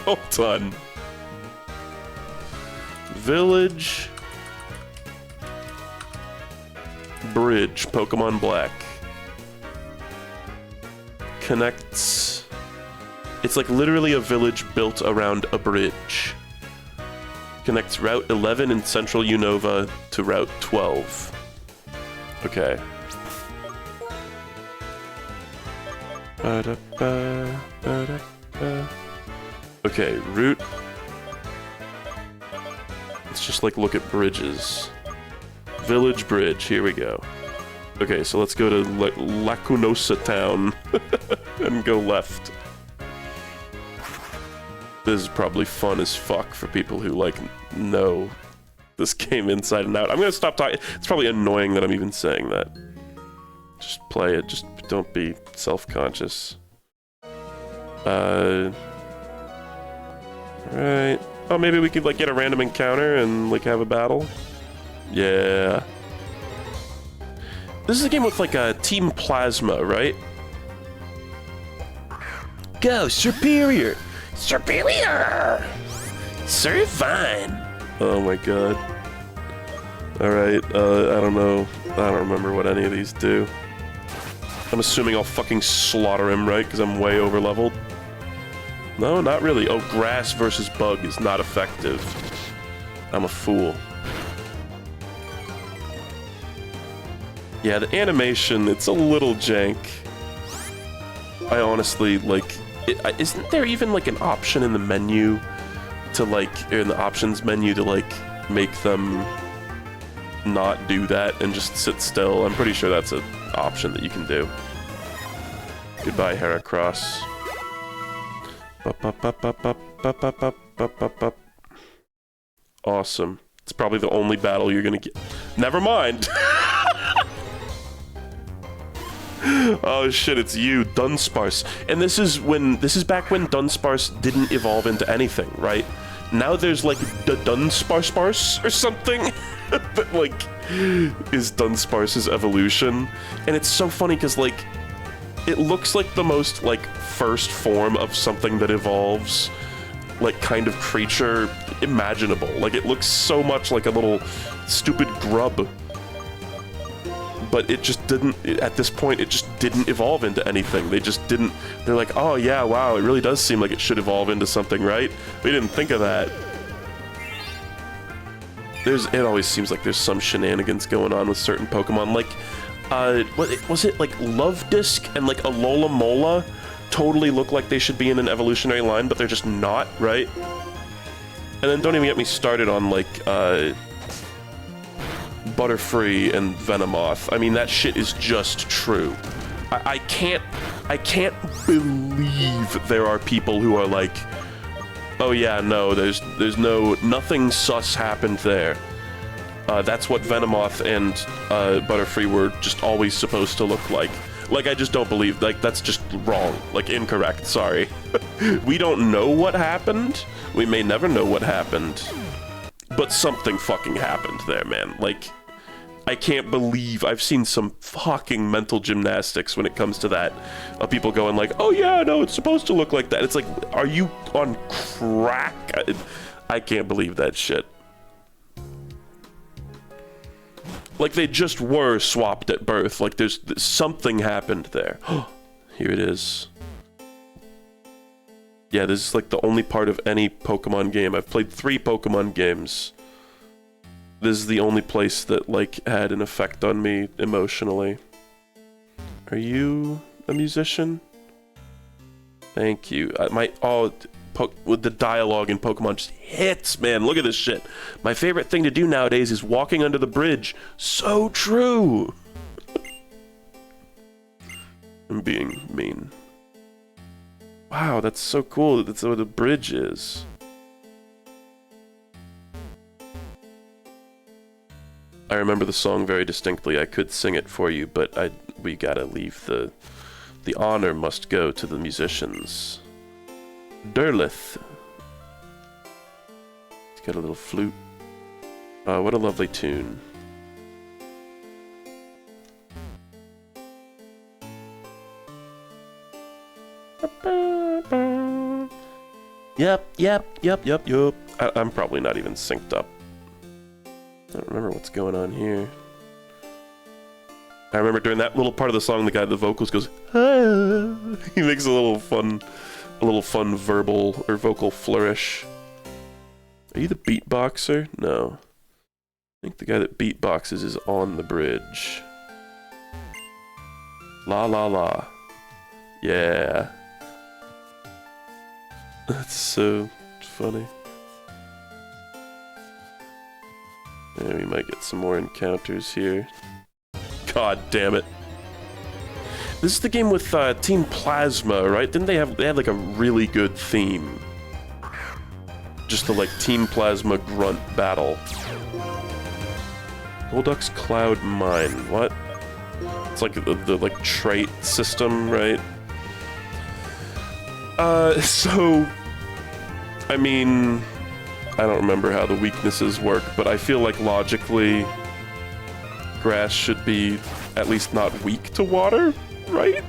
Hold on. Village... Bridge, Pokemon Black. Connects... It's like literally a village built around a bridge. Connects Route 11 in central Unova to Route 12. Okay. Okay, route... Let's just, like, look at bridges. Village Bridge, here we go. Okay, so let's go to Lacunosa Town and go left. This is probably fun as fuck for people who, like, know this game inside and out. I'm gonna stop talking. It's probably annoying that I'm even saying that. Just play it. Just don't be self-conscious. Right. Oh, maybe we could, like, get a random encounter and, like, have a battle? Yeah. This is a game with, like, a Team Plasma, right? Go, superior! Superior! Survine! Oh my god. Alright, I don't know. I don't remember what any of these do. I'm assuming I'll fucking slaughter him, right? Because I'm way over leveled. No, not really. Oh, grass versus bug is not effective. I'm a fool. Yeah, the animation, it's a little jank. I honestly, like... isn't there even, like, an option in the menu to, like... in the options menu to, like, make them not do that and just sit still? I'm pretty sure that's an option that you can do. Goodbye, Heracross. Awesome. It's probably the only battle you're gonna get. Never mind! Oh shit, it's you, Dunsparce. And this is back when Dunsparce didn't evolve into anything, right? Now there's like the Dunsparce or something that like is Dunsparce's evolution. And it's so funny because like it looks like the most like first form of something that evolves, like kind of creature imaginable. Like it looks so much like a little stupid grub. But it just didn't, at this point, it just didn't evolve into anything. They just didn't, they're like, oh yeah, wow, it really does seem like it should evolve into something, right? We didn't think of that. It always seems like there's some shenanigans going on with certain Pokemon. Like, was it like Love Disc and like Alola Mola totally look like they should be in an evolutionary line, but they're just not, right? And then don't even get me started on like, Butterfree and Venomoth. I mean, that shit is just true. I can't believe there are people who are like, oh yeah, no, there's nothing sus happened there. That's what Venomoth and Butterfree were just always supposed to look like. Like, I just don't believe, like, that's just wrong. Like, incorrect, sorry. We don't know what happened. We may never know what happened. But something fucking happened there, man. Like, I can't believe I've seen some fucking mental gymnastics when it comes to that. Of people going like, oh yeah, no, it's supposed to look like that. It's like, are you on crack? I can't believe that shit. Like, they just were swapped at birth. Like, there's something happened there. Here it is. Yeah, this is like the only part of any Pokemon game. I've played 3 Pokemon games. This is the only place that, like, had an effect on me emotionally. Are you a musician? Thank you. With the dialogue in Pokemon just hits, man. Look at this shit. My favorite thing to do nowadays is walking under the bridge. So true. I'm being mean. Wow, that's so cool. That's where the bridge is. I remember the song very distinctly. I could sing it for you, but we gotta leave the honor must go to the musicians. Derlith. It's got a little flute. What a lovely tune. Yep. I'm probably not even synced up. I don't remember what's going on here. I remember during that little part of the song, the guy, the vocals goes, ah. He makes a little fun verbal or vocal flourish. Are you the beatboxer? No. I think the guy that beatboxes is on the bridge. La la la. Yeah. That's so funny. Yeah, we might get some more encounters here. God damn it. This is the game with Team Plasma, right? Didn't they had like a really good theme? Just the like Team Plasma grunt battle. Golduck's Cloud Mine. What? It's like the like trait system, right? So I mean, I don't remember how the weaknesses work, but I feel like logically grass should be at least not weak to water, right?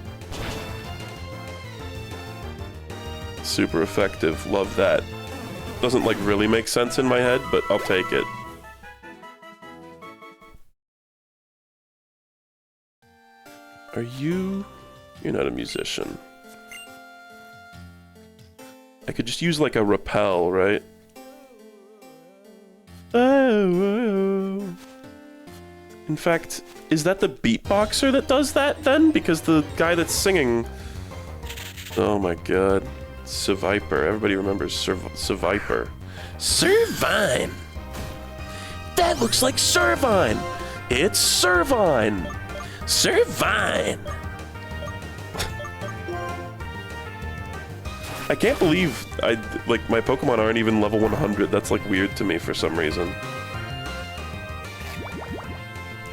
Super effective. Love that. Doesn't, like, really make sense in my head, but I'll take it. Are you... You're not a musician. I could just use, like, a rappel, right? Oh. In fact, is that the beatboxer that does that, then? Because the guy that's singing... Oh my god. Survivor. Everybody remembers Survivor. Servine! That looks like Servine! It's Servine! Servine! I can't believe my Pokemon aren't even level 100. That's, like, weird to me for some reason.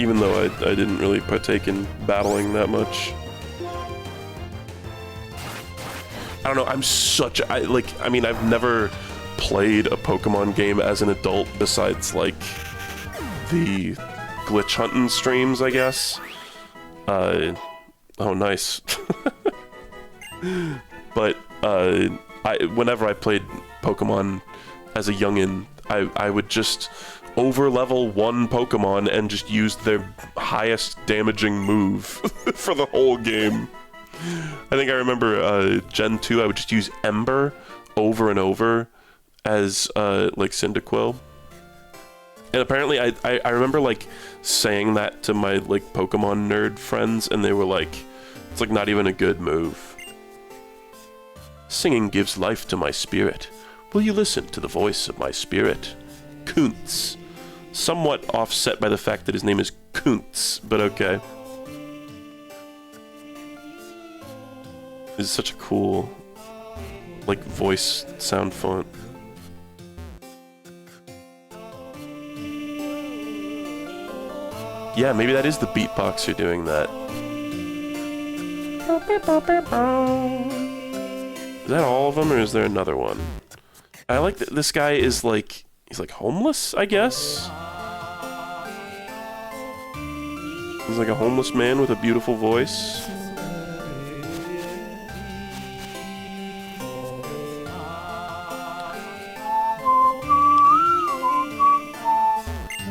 Even though I didn't really partake in battling that much. I don't know, I'm such a... I mean, I've never played a Pokemon game as an adult besides, like, the glitch hunting streams, I guess. Oh, nice. But, whenever I played Pokemon as a youngin', I would just over-level one Pokemon and just use their highest damaging move for the whole game. I think I remember, Gen 2, I would just use Ember over and over as, like, Cyndaquil. And apparently, I remember, like, saying that to my, like, Pokemon nerd friends, and they were like, it's, like, not even a good move. Singing gives life to my spirit. Will you listen to the voice of my spirit? Kuntz. Somewhat offset by the fact that his name is Kuntz, but okay. This is such a cool, like, voice sound font. Yeah, maybe that is the beatboxer doing that. Is that all of them, or is there another one? I like that this guy is, like, he's, like, homeless, I guess? He's like a homeless man with a beautiful voice.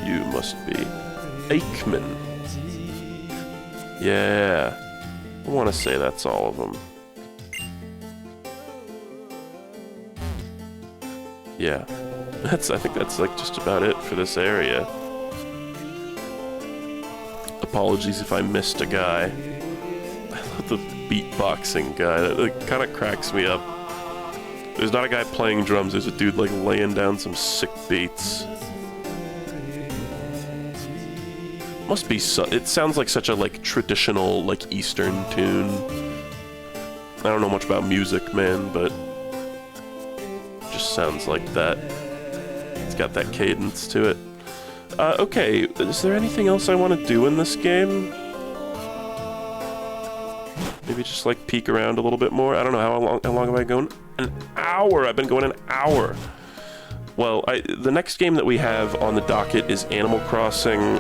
You must be Aikman. Yeah. I want to say that's all of them. Yeah. I think that's, like, just about it for this area. Apologies if I missed a guy. I love the beatboxing guy. That kind of cracks me up. There's not a guy playing drums. There's a dude, like, laying down some sick beats. Must be it sounds like such a, like, traditional, like, Eastern tune. I don't know much about music, man, but it just sounds like that. It's got that cadence to it. Okay, is there anything else I want to do in this game? Maybe just, like, peek around a little bit more? I don't know, how long have I gone? An hour! I've been going an hour! Well, the next game that we have on the docket is Animal Crossing,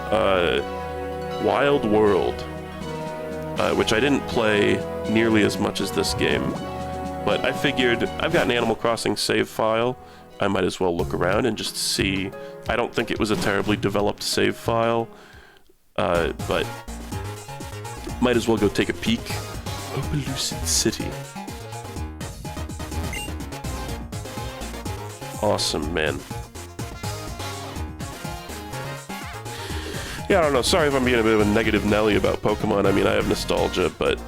Wild World, which I didn't play nearly as much as this game, but I figured I've got an Animal Crossing save file. I might as well look around and just see. I don't think it was a terribly developed save file, but might as well go take a peek. Opelucid City. Awesome, man. Yeah, I don't know. Sorry if I'm being a bit of a negative Nelly about Pokemon. I mean, I have nostalgia, but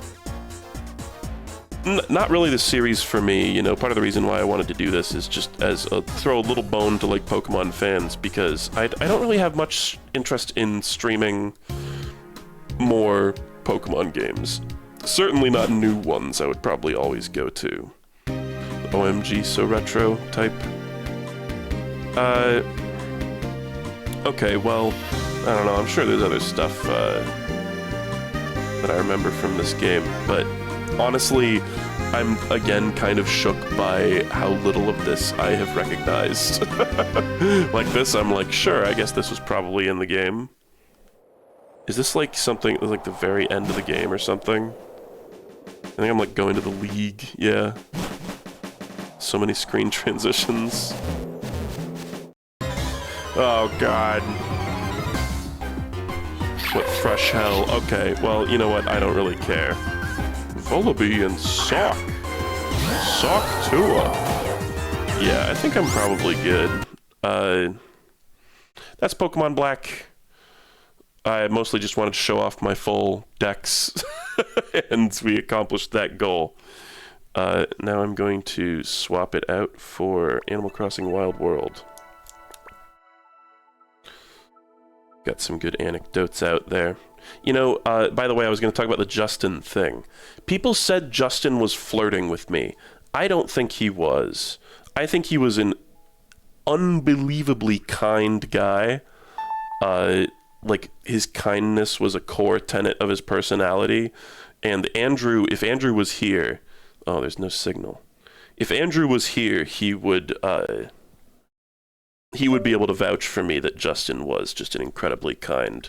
not really the series for me. You know, part of the reason why I wanted to do this is just as throw a little bone to, like, Pokemon fans, because I don't really have much interest in streaming more Pokemon games. Certainly not new ones. I would probably always go to the OMG so retro type. Okay, well, I don't know. I'm sure there's other stuff that I remember from this game, but honestly, I'm again kind of shook by how little of this I have recognized. Like this, I'm like, sure, I guess this was probably in the game. Is this like something, like the very end of the game or something? I think I'm like going to the league, yeah. So many screen transitions. Oh god. What fresh hell. Okay, well, you know what? I don't really care. Vullaby and Sock. Sock Tua. Yeah, I think I'm probably good. That's Pokemon Black. I mostly just wanted to show off my full decks, and we accomplished that goal. Now I'm going to swap it out for Animal Crossing Wild World. Got some good anecdotes out there. You know, by the way, I was going to talk about the Justin thing. People said Justin was flirting with me. I don't think he was. I think he was an unbelievably kind guy. Like, his kindness was a core tenet of his personality. And Andrew, if Andrew was here... Oh, there's no signal. If Andrew was here, he would be able to vouch for me that Justin was just an incredibly kind,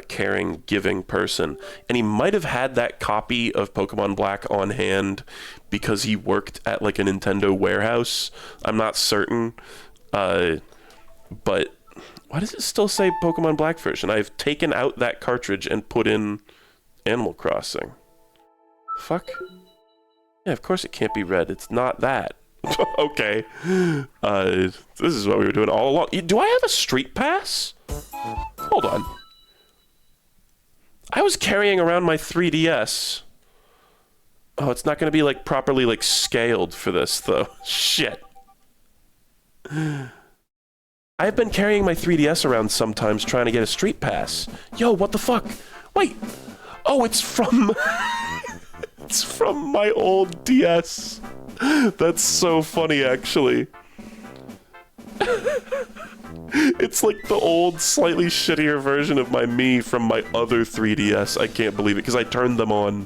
caring, giving person. And he might have had that copy of Pokemon Black on hand because he worked at, like, a Nintendo warehouse. I'm not certain. But why does it still say Pokemon Black version? I've taken out that cartridge and put in Animal Crossing. Fuck. Yeah, of course it can't be red. It's not that. Okay. This is what we were doing all along. Do I have a street pass? Hold on. I was carrying around my 3DS. Oh, it's not going to be, like, properly, like, scaled for this, though. Shit. I've been carrying my 3DS around sometimes trying to get a street pass. Yo, what the fuck? Wait. Oh, it's from... It's from my old DS. That's so funny, actually. It's like the old, slightly shittier version of my Mii from my other 3DS. I can't believe it, because I turned them on,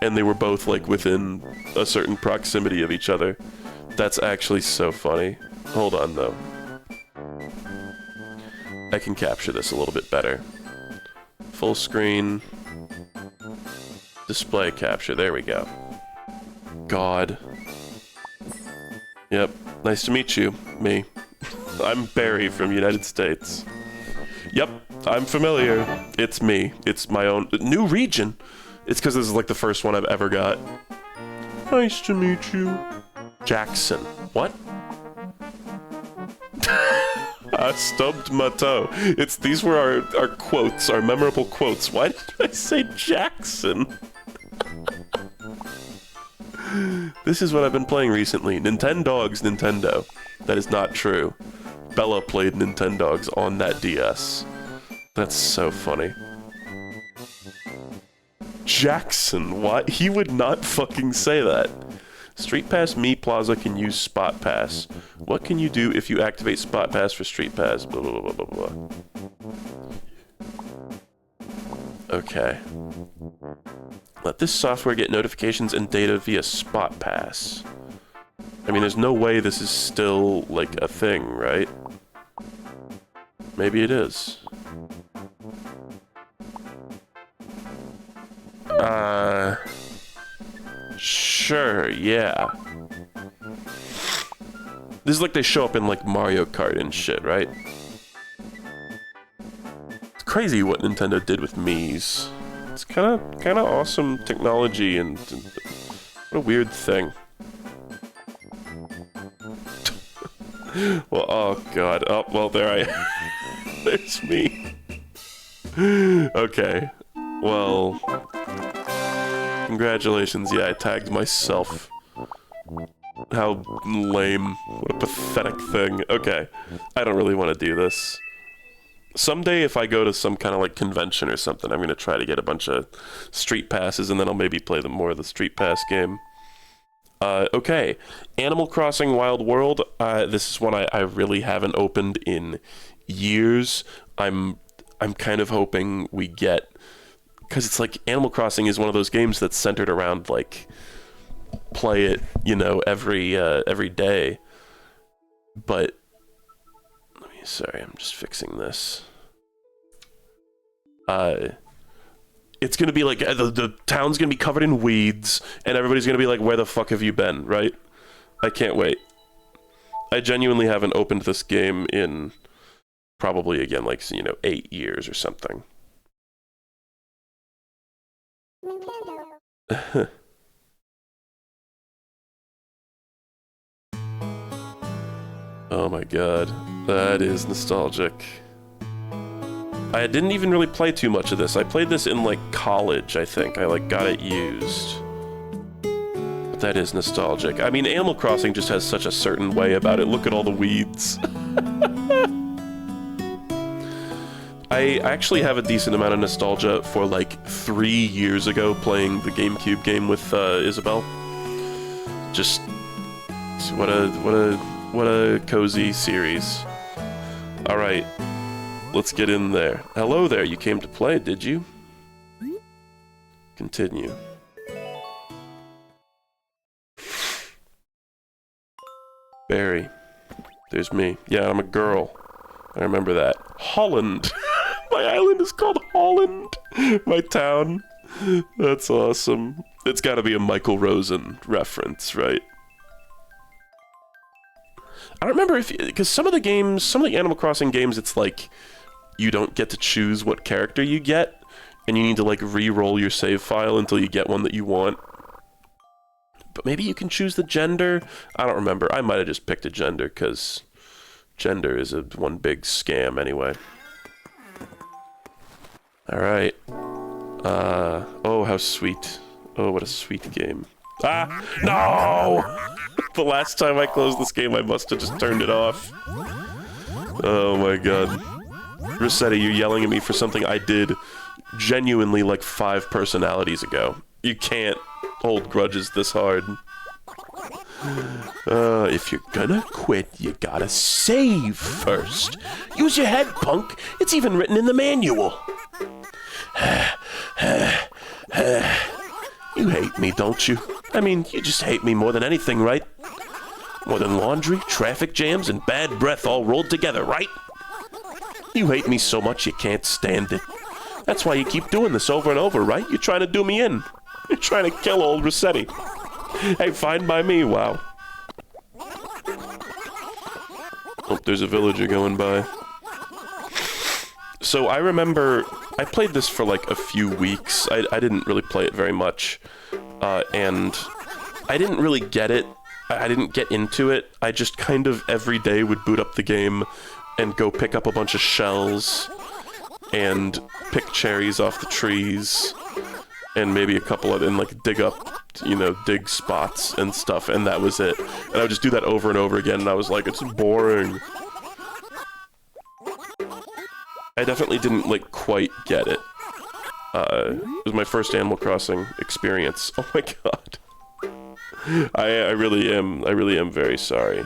and they were both, like, within a certain proximity of each other. That's actually so funny. Hold on, though. I can capture this a little bit better. Full screen. Display capture, there we go. God. Yep, nice to meet you, me. I'm Barry from United States. Yep, I'm familiar. It's me. It's my own new region. It's because this is like the first one I've ever got. Nice to meet you. Jackson. What? I stubbed my toe. These were our quotes, our memorable quotes. Why did I say Jackson? This is what I've been playing recently. Nintendogs Nintendo. That is not true. Bella played Nintendogs on that DS. That's so funny. Jackson, what? He would not fucking say that. Street Pass Me Plaza can use Spot Pass. What can you do if you activate Spot Pass for Street Pass? Blah, blah, blah, blah, blah. Okay. Let this software get notifications and data via Spot Pass. I mean, there's no way this is still, like, a thing, right? Maybe it is. Sure, yeah. This is like they show up in, like, Mario Kart and shit, right? It's crazy what Nintendo did with Mii's. It's kind of awesome technology and what a weird thing. Well, oh god. Oh, well, there I am. There's me. Okay. Well, congratulations. Yeah, I tagged myself. How lame. What a pathetic thing. Okay. I don't really want to do this. Someday, if I go to some kind of, like, convention or something, I'm going to try to get a bunch of Street Passes, and then I'll maybe play more of the Street Pass game. Okay. Animal Crossing Wild World. This is one I really haven't opened in years. I'm kind of hoping we get... Because it's like, Animal Crossing is one of those games that's centered around, like, play it, you know, every day. But... Sorry, I'm just fixing this. It's gonna be like, the town's gonna be covered in weeds, and everybody's gonna be like, where the fuck have you been, right? I can't wait. I genuinely haven't opened this game in probably, again, like, 8 years or something. Oh my god, that is nostalgic. I didn't even really play too much of this. I played this in, like, college, I think. I, like, got it used. But that is nostalgic. I mean, Animal Crossing just has such a certain way about it. Look at all the weeds. I actually have a decent amount of nostalgia for, like, 3 years ago playing the GameCube game with Isabel. Just what a cozy series. All right, let's get in there. Hello there. You came to play, did you? Continue. Barry. There's me. Yeah, I'm a girl. I remember that. Holland. My island is called Holland. My town. That's awesome. It's got to be a Michael Rosen reference, right? I don't remember if... Because some of the Animal Crossing games, it's like you don't get to choose what character you get, and you need to, like, re-roll your save file until you get one that you want. But maybe you can choose the gender? I don't remember. I might have just picked a gender, because gender is one big scam anyway. Alright. Oh, how sweet. Oh, what a sweet game. Ah! No! The last time I closed this game, I must have just turned it off. Oh my god. Rossetti, you're yelling at me for something I did genuinely like 5 personalities ago. You can't hold grudges this hard. If you're gonna quit, you gotta save first. Use your head, punk. It's even written in the manual. You hate me, don't you? I mean, you just hate me more than anything, right? More than laundry, traffic jams, and bad breath all rolled together, right? You hate me so much you can't stand it. That's why you keep doing this over and over, right? You're trying to do me in. You're trying to kill old Rossetti. Hey, fine by me, wow. Oh, there's a villager going by. So I remember... I played this for like a few weeks. I didn't really play it very much. And I didn't really get it. I didn't get into it. I just kind of every day would boot up the game and go pick up a bunch of shells and pick cherries off the trees and maybe a couple of, and like dig up, dig spots and stuff, and that was it. And I would just do that over and over again, and I was like, it's boring. I definitely didn't, like, quite get it. It was my first Animal Crossing experience. Oh my god. I really am very sorry.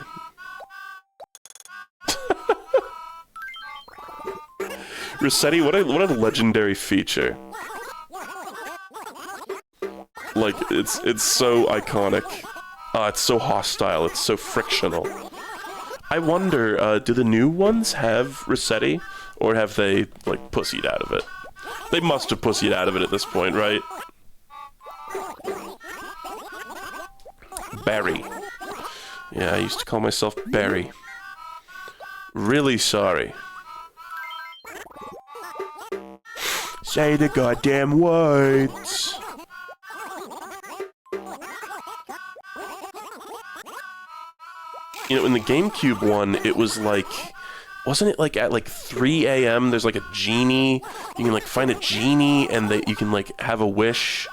Rossetti, what a legendary feature. Like, it's so iconic. It's so hostile, it's so frictional. I wonder, do the new ones have Rossetti? Or have they, like, pussied out of it? They must have pussied out of it at this point, right? Barry. Yeah, I used to call myself Barry. Really sorry. Say the goddamn words. In the GameCube one, it was like... Wasn't it like at like 3 a.m. there's like a genie? You can like find a genie and you can like have a wish.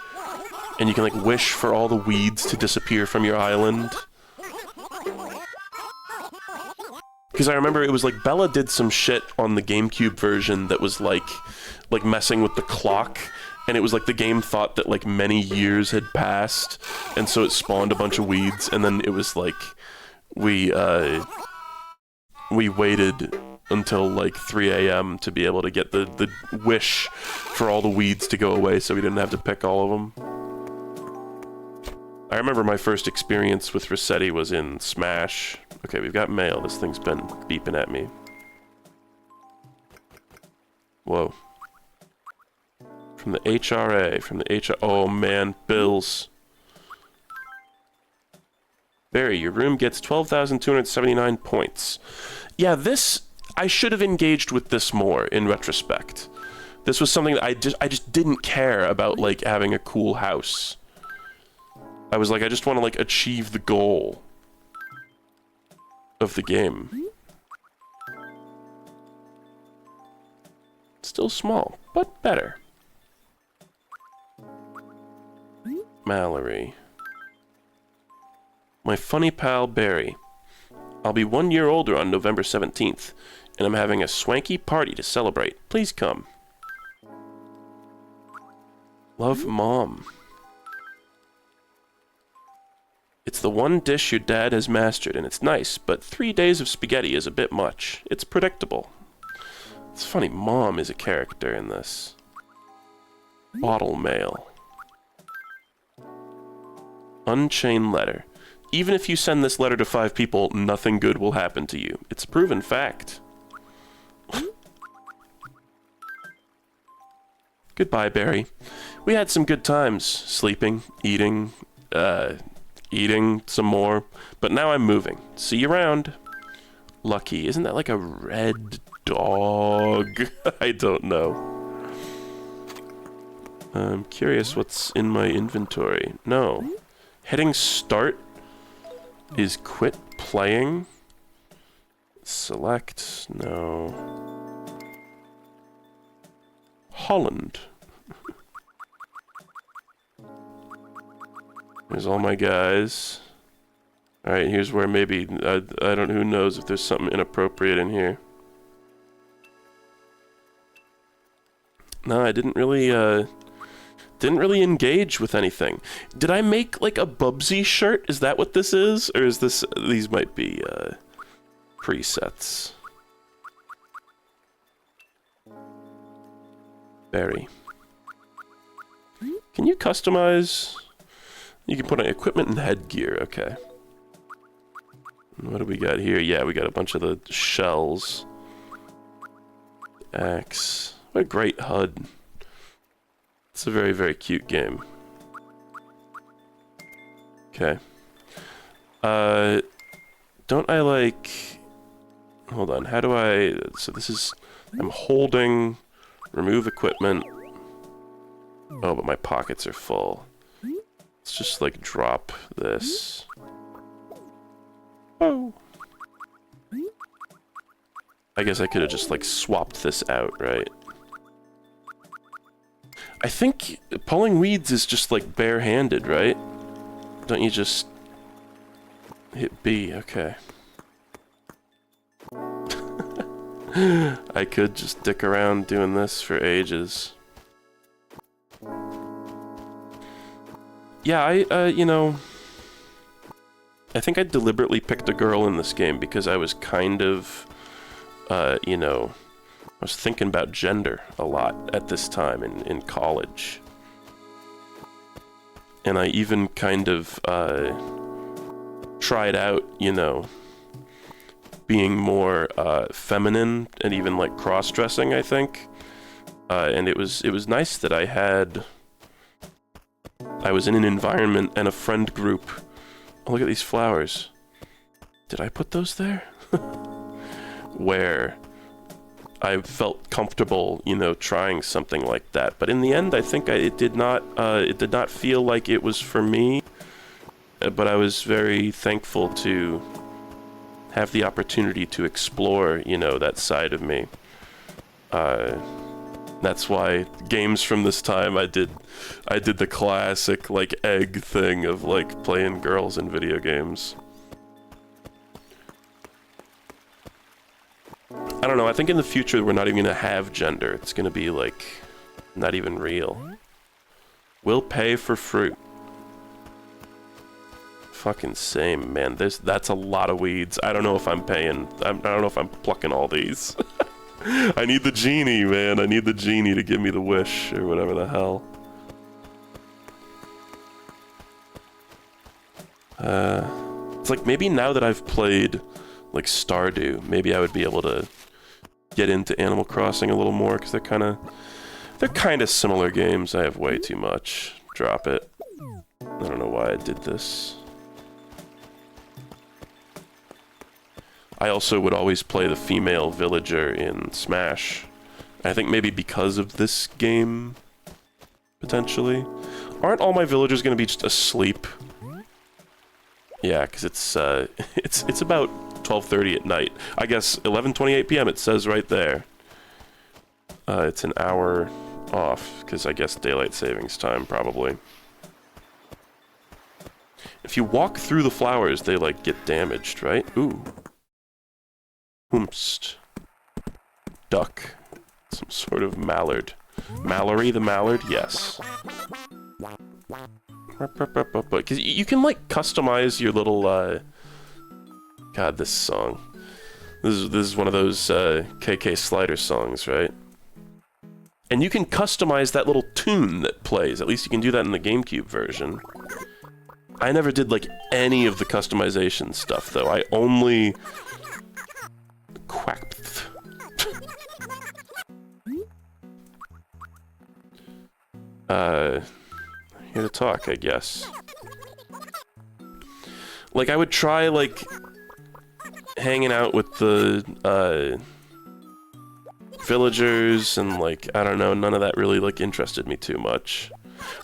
And you can like wish for all the weeds to disappear from your island. Because I remember it was like Bella did some shit on the GameCube version that was like messing with the clock. And it was like the game thought that like many years had passed. And so it spawned a bunch of weeds. And then it was like we waited until like 3 a.m. to be able to get the wish for all the weeds to go away so we didn't have to pick all of them. I remember my first experience with Rossetti was in Smash. Okay, we've got mail. This thing's been beeping at me. Whoa. From the HRA, Oh man, bills. Barry, your room gets 12,279 points. Yeah, this... I should have engaged with this more, in retrospect. This was something that I just didn't care about, like, having a cool house. I was like, I just want to, like, achieve the goal of the game. Still small, but better. Mallory. My funny pal, Barry. I'll be 1 year older on November 17th, and I'm having a swanky party to celebrate. Please come. Love, Mom. It's the one dish your dad has mastered, and it's nice, but 3 days of spaghetti is a bit much. It's predictable. It's funny, Mom is a character in this. Bottle mail. Unchained letter. Even if you send this letter to 5 people, nothing good will happen to you. It's a proven fact. Goodbye, Barry. We had some good times. Sleeping, eating some more. But now I'm moving. See you around. Lucky. Isn't that like a red dog? I don't know. I'm curious what's in my inventory. No. Hitting start is quit playing. Select. No. Holland. There's all my guys. Alright, here's where maybe, I don't, who knows if there's something inappropriate in here. No, I didn't really engage with anything. Did I make, like, a Bubsy shirt? Is that what this is? Or is this, these might be, presets. Barry. Can you customize? You can put on equipment and headgear, okay. What do we got here? Yeah, we got a bunch of the shells. Axe. What a great HUD. It's a very, very cute game. Okay. Don't I like... Hold on, how do I... So this is... I'm holding... Remove equipment. Oh, but my pockets are full. Let's just, like, drop this. Oh. I guess I could have just, like, swapped this out, right? I think pulling weeds is just, like, bare-handed, right? Don't you just... hit B, okay. I could just dick around doing this for ages. Yeah, you know... I think I deliberately picked a girl in this game because I was kind of, you know... I was thinking about gender a lot at this time in college. And I even kind of, tried out, you know... being more feminine and even like cross-dressing, I think. And it was nice that I was in an environment and a friend group. Oh, look at these flowers. Did I put those there? Where I felt comfortable, you know, trying something like that. But in the end, I think it did not feel like it was for me. But I was very thankful to have the opportunity to explore, you know, that side of me. That's why games from this time, I did the classic, like, egg thing of, like, playing girls in video games. I don't know, I think in the future we're not even gonna have gender. It's gonna be, like, not even real. We'll pay for fruit. Fucking same, man. That's a lot of weeds. I don't know if I'm paying. I don't know if I'm plucking all these. I need the genie, man. I need the genie to give me the wish or whatever the hell. It's like maybe now that I've played like Stardew, maybe I would be able to get into Animal Crossing a little more because they're kind of similar games. I have way too much. Drop it. I don't know why I did this. I also would always play the female villager in Smash. I think maybe because of this game, potentially. Aren't all my villagers going to be just asleep? Yeah, because it's about 12:30 at night. I guess 11:28 p.m. it says right there. It's an hour off, because I guess daylight savings time, probably. If you walk through the flowers, they, like, get damaged, right? Ooh. Hoomst. Duck. Some sort of mallard. Mallory the mallard? Yes. Because you can, like, customize your little, God, this song. This is one of those, KK Slider songs, right? And you can customize that little tune that plays. At least you can do that in the GameCube version. I never did, like, any of the customization stuff, though. I only... Quacked. Here to talk, I guess. Like, I would try, like, hanging out with the, villagers, and, like, I don't know, none of that really, like, interested me too much.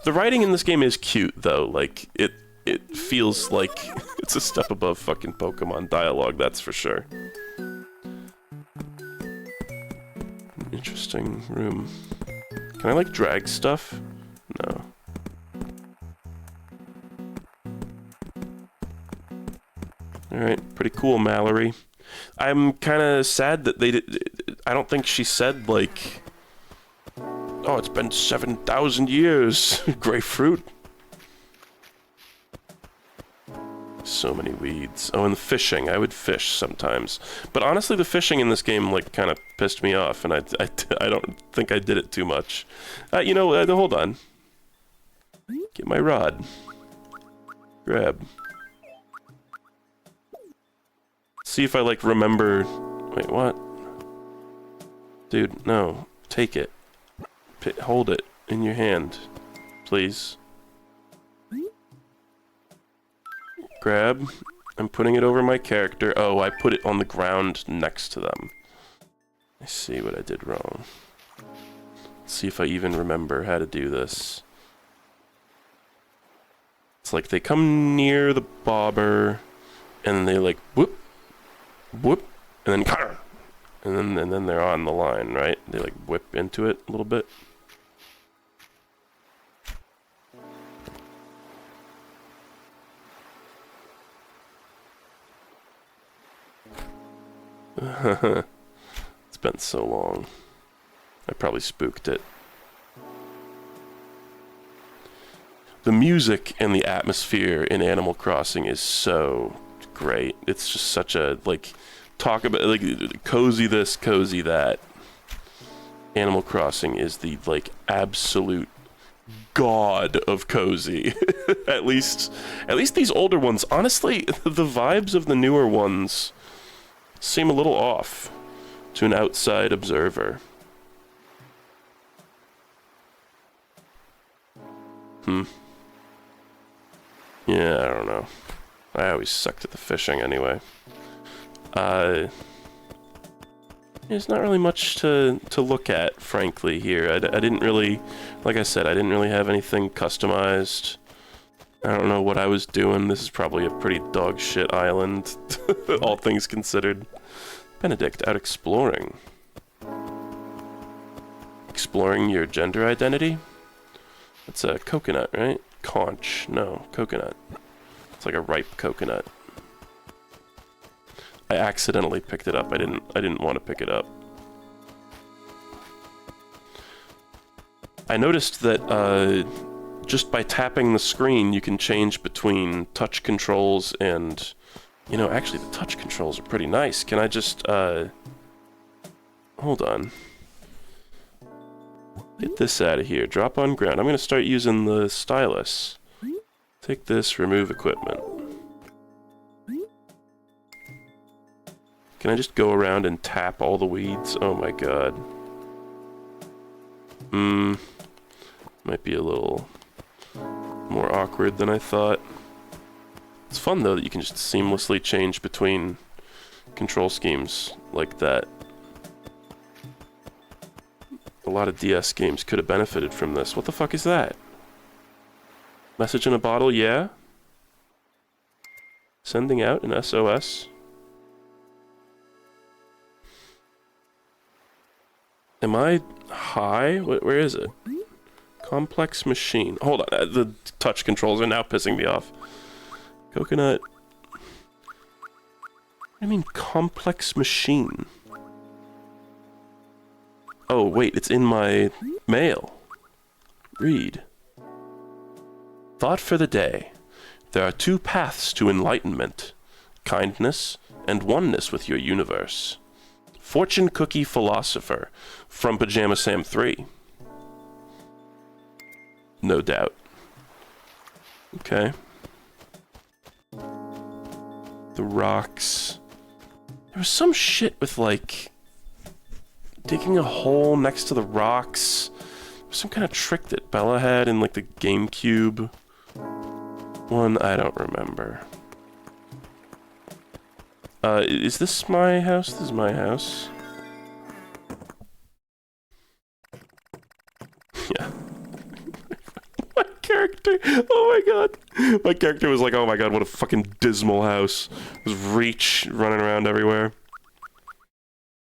The writing in this game is cute, though. Like, it feels like it's a step above fucking Pokemon dialogue, that's for sure. Interesting room. Can I, like, drag stuff? No. Alright, pretty cool, Mallory. I'm kinda sad that they did... I don't think she said, like... Oh, it's been 7,000 years! Grapefruit. So many weeds. Oh, and the fishing. I would fish sometimes. But honestly, the fishing in this game, like, kind of pissed me off, and I don't think I did it too much. You know, hold on. Get my rod. Grab. See if I, like, remember... Wait, what? Dude, no. Take it. Hold it in your hand. Please. Grab. I'm putting it over my character. Oh, I put it on the ground next to them. I see what I did wrong. Let's see if I even remember how to do this. It's like they come near the bobber, and then they, like, whoop, whoop, and then, and then they're on the line, right? They, like, whip into it a little bit. It's been so long. I probably spooked it. The music and the atmosphere in Animal Crossing is so great. It's just such a, like, talk about, like, cozy this, cozy that. Animal Crossing is the, like, absolute god of cozy. At least these older ones. Honestly, the vibes of the newer ones seem a little off to an outside observer. Yeah, I don't know. I always sucked at the fishing anyway. There's not really much to look at, frankly, here. I didn't really, like I said, I didn't really have anything customized. I don't know what I was doing. This is probably a pretty dog shit island, all things considered. Benedict, out exploring. Exploring your gender identity? That's a coconut, right? Conch. No, coconut. It's like a ripe coconut. I accidentally picked it up. I didn't want to pick it up. I noticed that just by tapping the screen, you can change between touch controls and... You know, actually, the touch controls are pretty nice. Can I just, hold on. Get this out of here. Drop on ground. I'm gonna start using the stylus. Take this, remove equipment. Can I just go around and tap all the weeds? Oh my god. Might be a little more awkward than I thought. It's fun, though, that you can just seamlessly change between control schemes like that. A lot of DS games could have benefited from this. What the fuck is that? Message in a bottle, yeah? Sending out an SOS? Am I high? Where is it? Complex machine. Hold on, the touch controls are now pissing me off. Coconut. What do you mean, complex machine? Oh, wait, it's in my mail. Read. Thought for the day. There are two paths to enlightenment. Kindness and oneness with your universe. Fortune Cookie Philosopher from Pajama Sam 3. No doubt. Okay. The rocks. There was some shit with, like, digging a hole next to the rocks. Some kind of trick that Bella had in, like, the GameCube one. I don't remember. Is this my house? This is my house. Yeah. My character, oh my god. My character was like, oh my god, what a fucking dismal house. It was Reach running around everywhere.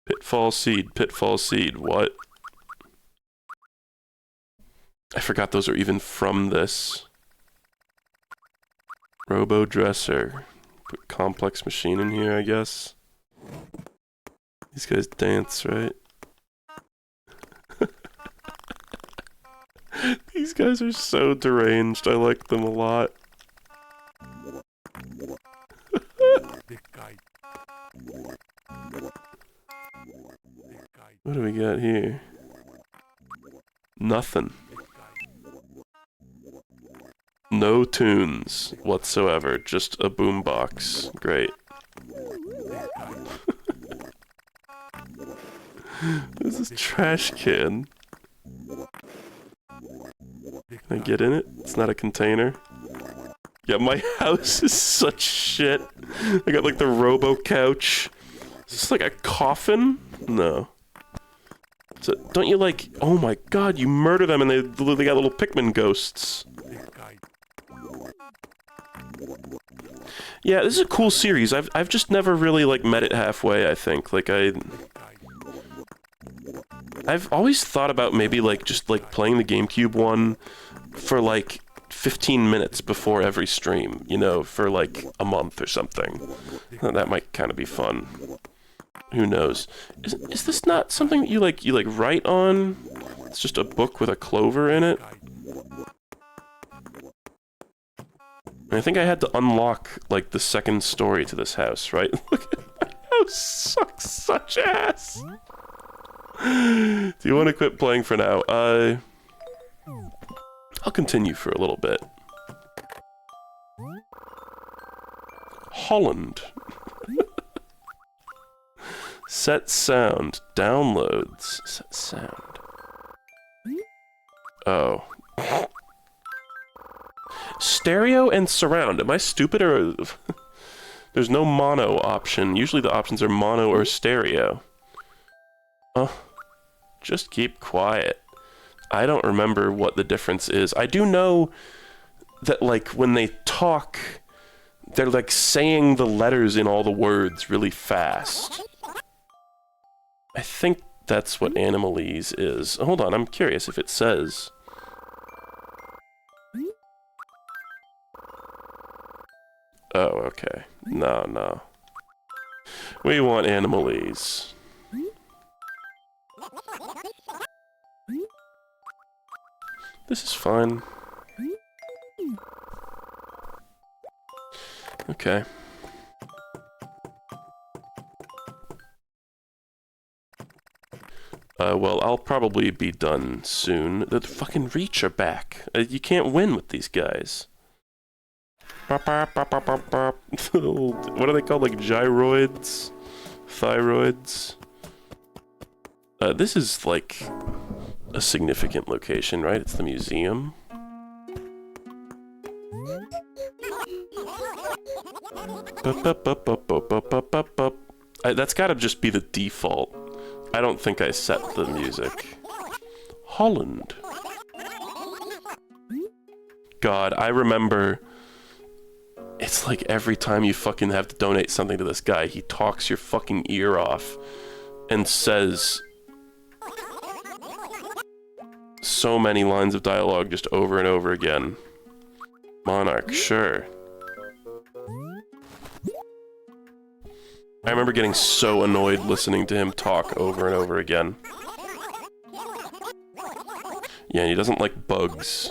Pitfall seed, what? I forgot those are even from this. Robo Dresser. Put complex machine in here, I guess. These guys dance, right? These guys are so deranged. I like them a lot. What do we got here? Nothing. No tunes whatsoever, just a boombox. Great. This is a trash can. Can I get in it? It's not a container. Yeah, my house is such shit. I got like the robo couch. Is this like a coffin? No. So, don't you like... Oh my god, you murder them and they got little Pikmin ghosts. Yeah, this is a cool series. I've just never really like met it halfway, I think. Like I've always thought about maybe like just like playing the GameCube one for like 15 minutes before every stream, you know, for like a month or something. That might kind of be fun. Who knows? Is this not something that you like write on? It's just a book with a clover in it. I think I had to unlock, like, the second story to this house, right? Look at my house sucks such ass! Do you want to quit playing for now? I'll continue for a little bit. Holland. Set sound. Downloads. Set sound. Oh. Stereo and surround. Am I stupid or... There's no mono option. Usually the options are mono or stereo. Oh. Just keep quiet. I don't remember what the difference is. I do know that, like, when they talk, they're, like, saying the letters in all the words really fast. I think that's what Animalese is. Hold on, I'm curious if it says... Oh, okay. No. We want Animalese. This is fine. Okay. Well, I'll probably be done soon. The fucking Reach are back. You can't win with these guys. What are they called? Like gyroids? Thyroids? This is like a significant location, right? It's the museum. That's gotta just be the default. I don't think I set the music. Holland. God, I remember... It's like every time you fucking have to donate something to this guy, he talks your fucking ear off and says so many lines of dialogue just over and over again. Monarch, sure. I remember getting so annoyed listening to him talk over and over again. Yeah, and he doesn't like bugs.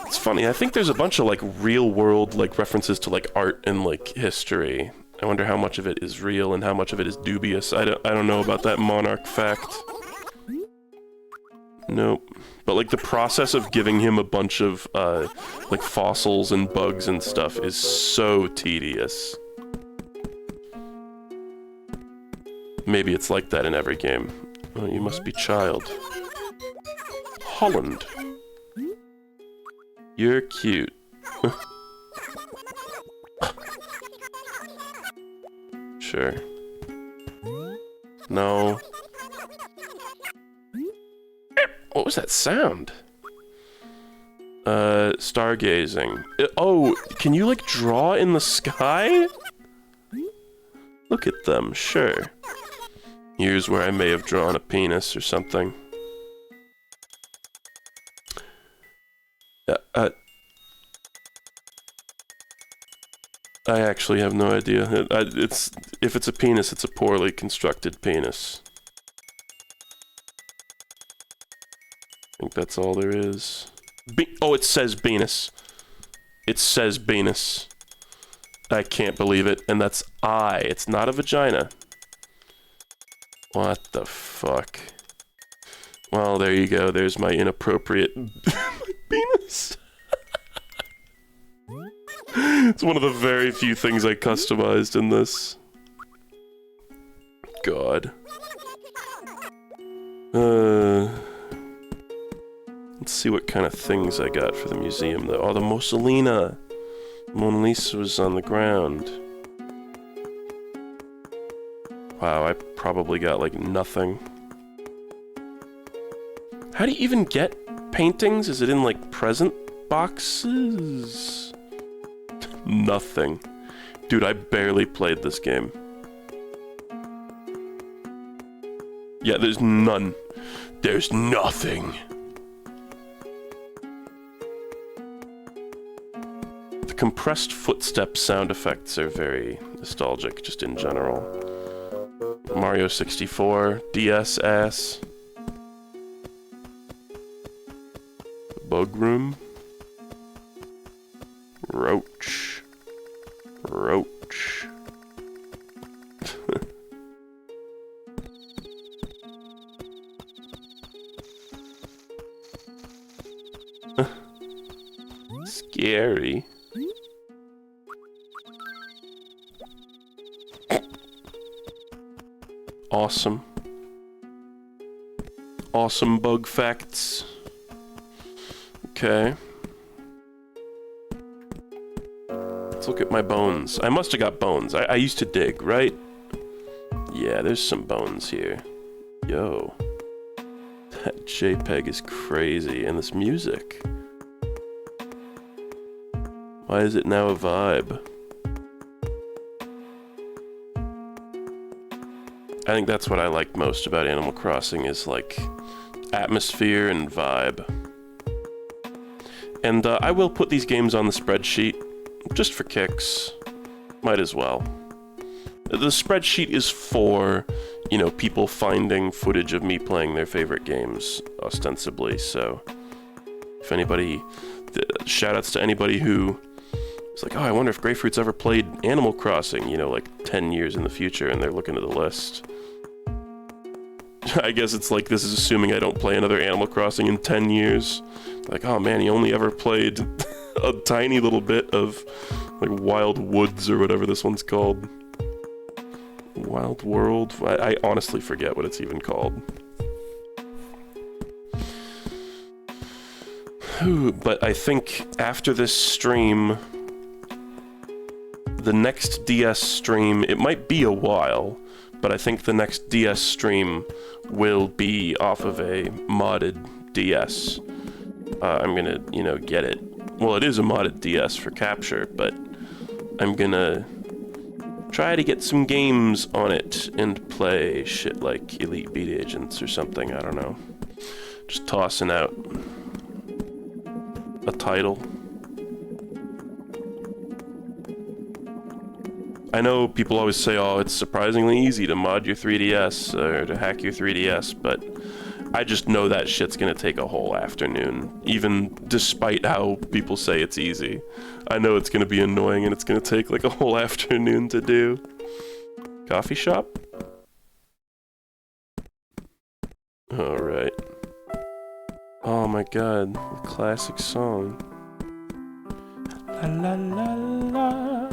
It's funny, I think there's a bunch of like real world like references to like art and like history. I wonder how much of it is real and how much of it is dubious. I don't know about that monarch fact. Nope. But like the process of giving him a bunch of like fossils and bugs and stuff is so tedious. Maybe it's like that in every game. Oh, you must be child. Holland. You're cute. Sure. No. What was that sound? Stargazing. Oh, can you like draw in the sky? Look at them, sure. Here's where I may have drawn a penis or something. I actually have no idea. If it's a penis, it's a poorly constructed penis. I think that's all there is. Oh, it says penis. It says penis. I can't believe it. And that's I. It's not a vagina. What the fuck? Well, there you go. There's my inappropriate penis. It's one of the very few things I customized in this. God. Let's see what kind of things I got for the museum, though. Oh, the Mussolina! Mona Lisa was on the ground. Wow, I probably got, like, nothing. How do you even get paintings? Is it in, like, present boxes? Nothing. Dude, I barely played this game. Yeah, there's none. There's nothing. The compressed footstep sound effects are very nostalgic, just in general. Mario 64, DS ass. Bug room. Roach. Roach. Scary. Awesome. Awesome bug facts. Okay. Let's look at my bones. I must have got bones. I used to dig, right? Yeah, there's some bones here. Yo. That JPEG is crazy. And this music. Why is it now a vibe? I think that's what I like most about Animal Crossing is like atmosphere and vibe. And I will put these games on the spreadsheet just for kicks. Might as well. The spreadsheet is for, you know, people finding footage of me playing their favorite games, ostensibly, so if anybody, shoutouts to anybody who is like, oh, I wonder if Grapefruit's ever played Animal Crossing, you know, like 10 years in the future, and they're looking at the list. I guess it's like, this is assuming I don't play another Animal Crossing in 10 years. Like, oh man, he only ever played a tiny little bit of, like, Wild Woods or whatever this one's called. Wild World? I honestly forget what it's even called. But I think after this stream, the next DS stream, it might be a while, but I think the next DS stream will be off of a modded DS. I'm gonna, you know, get it. Well, it is a modded DS for capture, but I'm gonna try to get some games on it and play shit like Elite Beat Agents or something, I don't know. Just tossing out a title. I know people always say, oh, it's surprisingly easy to mod your 3DS or to hack your 3DS, but I just know that shit's gonna take a whole afternoon, even despite how people say it's easy. I know it's gonna be annoying and it's gonna take like a whole afternoon to do. Coffee shop? Alright. Oh my god, the classic song. La la la la.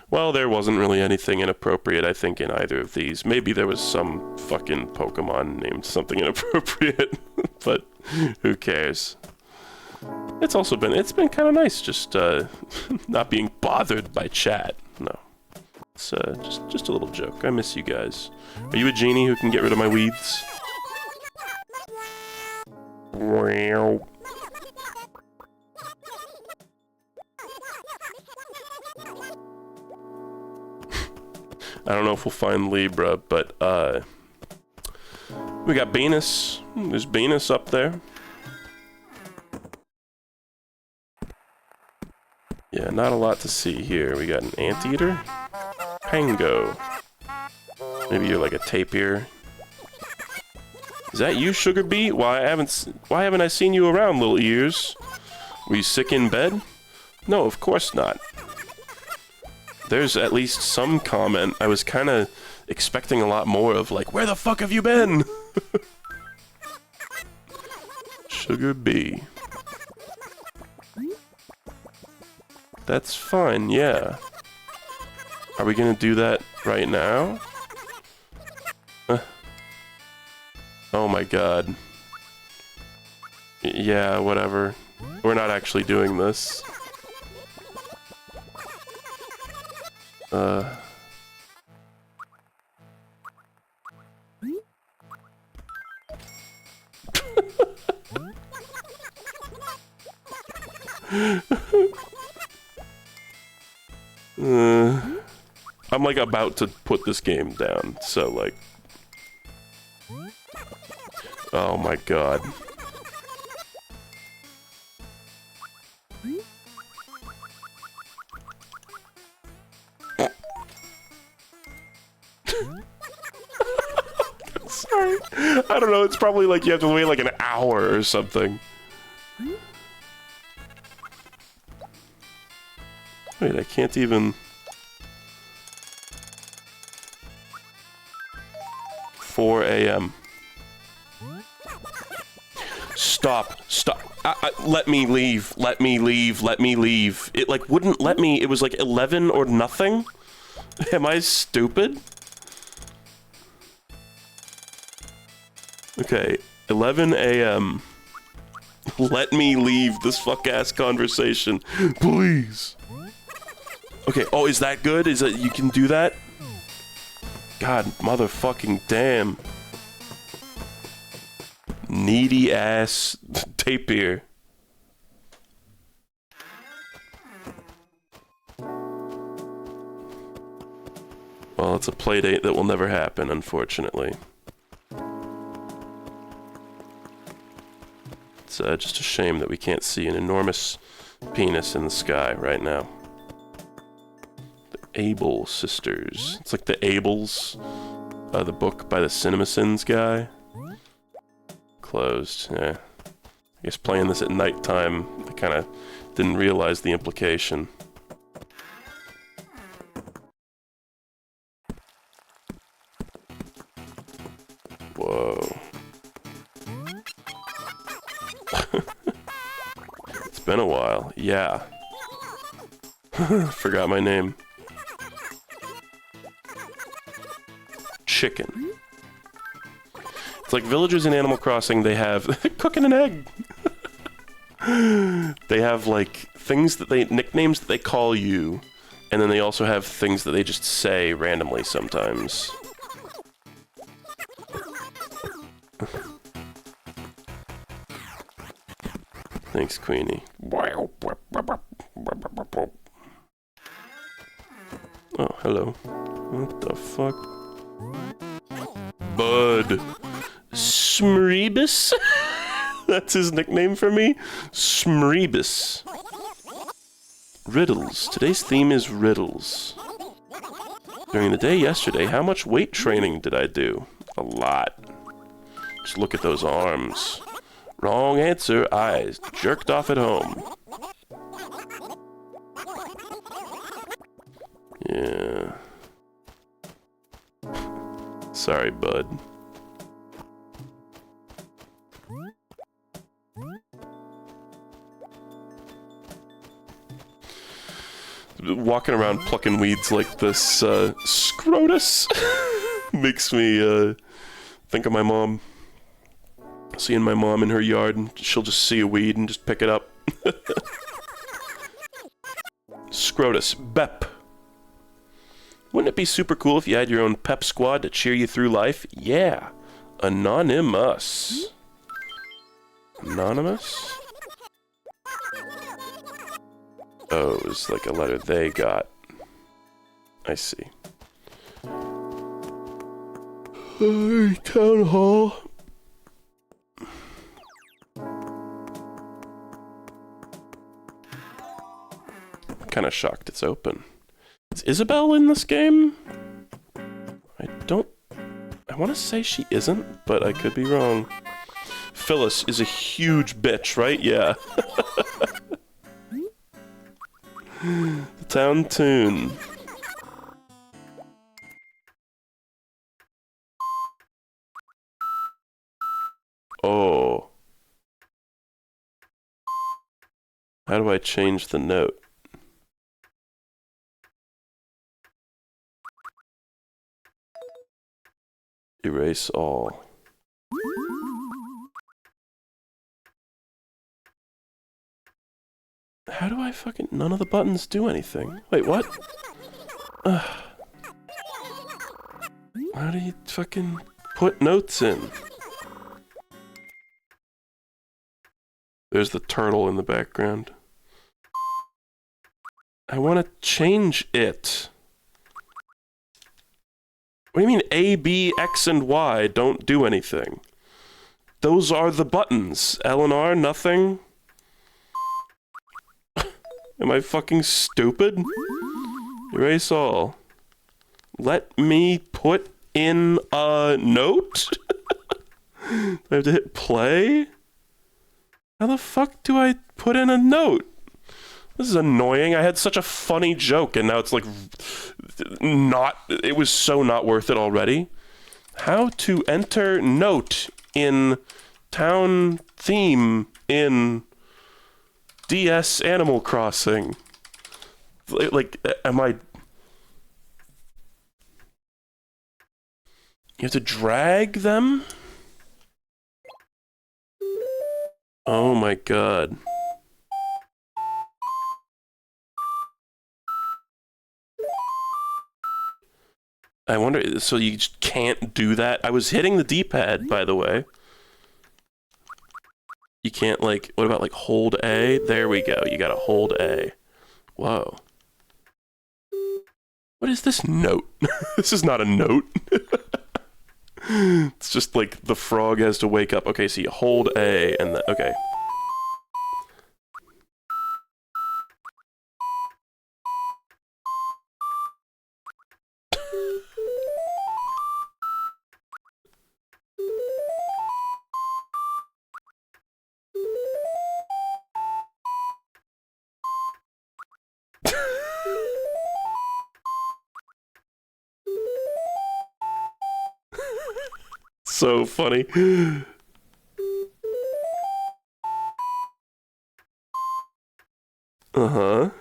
Well, there wasn't really anything inappropriate, I think, in either of these. Maybe there was some fucking Pokemon named something inappropriate, but who cares? It's been kind of nice just not being bothered by chat. No, it's just a little joke. I miss you guys. Are you a genie who can get rid of my weeds? Wow. I don't know if we'll find Libra, but we got Venus. There's Venus up there. Yeah, not a lot to see here. We got an anteater, Pango. Maybe you're like a tapir. Is that you, Sugar Bee? Why haven't I seen you around, little ears? Were you sick in bed? No, of course not. There's at least some comment. I was kind of expecting a lot more of, like, where the fuck have you been? Sugar Bee. That's fine, yeah. Are we gonna do that right now? Oh my god. Yeah, whatever. We're not actually doing this. I'm like about to put this game down, so like... Oh my god. Sorry. I don't know, it's probably like you have to wait like an hour or something. Wait, I can't even... 4 a.m. Stop. Let me leave. Let me leave. Let me leave. It, like, wouldn't let me. It was, like, 11 or nothing? Am I stupid? Okay, 11 a.m. Let me leave this fuck-ass conversation. Please. Okay, oh, is that good? Is that... You can do that? God, motherfucking damn. Needy ass tapir. Well, it's a playdate that will never happen, unfortunately. It's just a shame that we can't see an enormous penis in the sky right now. The Able Sisters. It's like the Ables, the book by the CinemaSins guy. Closed, yeah. I guess playing this at nighttime, I kind of didn't realize the implication. Whoa. It's been a while, yeah. Forgot my name. Chicken. It's like villagers in Animal Crossing, they have... cooking an egg! They have, like, things that they... nicknames that they call you, and then they also have things that they just say randomly sometimes. Thanks, Queenie. Oh, hello. What the fuck? Bud. Smreebus? That's his nickname for me? Smreebus. Riddles. Today's theme is riddles. During the day yesterday, how much weight training did I do? A lot. Just look at those arms. Wrong answer. I jerked off at home. Yeah. Sorry, bud. Walking around plucking weeds like this, Scrotus makes me, think of my mom. Seeing my mom in her yard, and she'll just see a weed and just pick it up. Scrotus. Bep. Wouldn't it be super cool if you had your own pep squad to cheer you through life? Yeah. Anonymous. Anonymous? Oh, it's like a letter they got. I see. Town hall. Kind of shocked it's open. Is Isabelle in this game? I want to say she isn't, but I could be wrong. Phyllis is a huge bitch, right? Yeah. The town tune. Oh. How do I change the note? Erase all. How do I fucking... None of the buttons do anything. Wait, what? How do you fucking put notes in? There's the turtle in the background. I want to change it. What do you mean A, B, X, and Y don't do anything? Those are the buttons. L and R, nothing? Am I fucking stupid? Erase all. Let me put in a note? Do I have to hit play? How the fuck do I put in a note? This is annoying. I had such a funny joke and now it's like it was so not worth it already. How to enter note in town theme in DS Animal Crossing. Like, am I... You have to drag them? Oh my god. I wonder, so you just can't do that? I was hitting the D-pad, by the way. You can't, like, what about, like, hold A? There we go, you gotta hold A. Whoa. What is this note? This is not a note. It's just, like, the frog has to wake up. Okay, so you hold A, and then, okay. So funny. Uh-huh.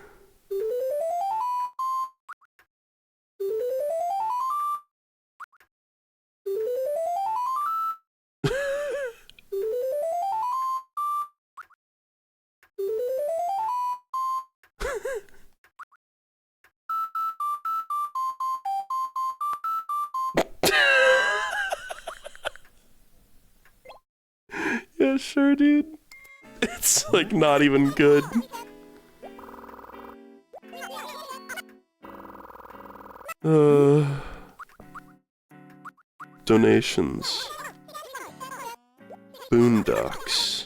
Yeah, sure, dude. It's, like, not even good. Donations. Boondocks.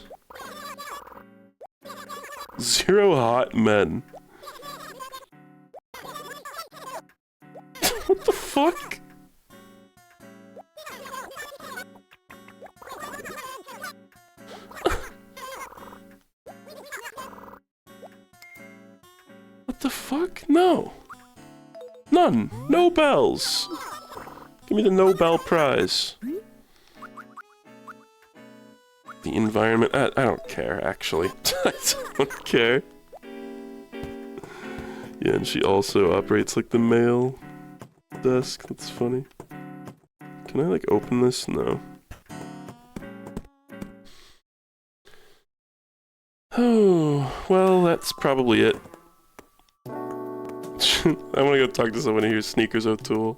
Zero hot men. What the fuck? What the fuck? No. None. No bells. Give me the Nobel Prize. The environment. I don't care, actually. I don't care. Yeah, and she also operates like the mail desk. That's funny. Can I, like, open this? No. Oh, well, that's probably it. I want to go talk to someone here. Sneakers O'Toole.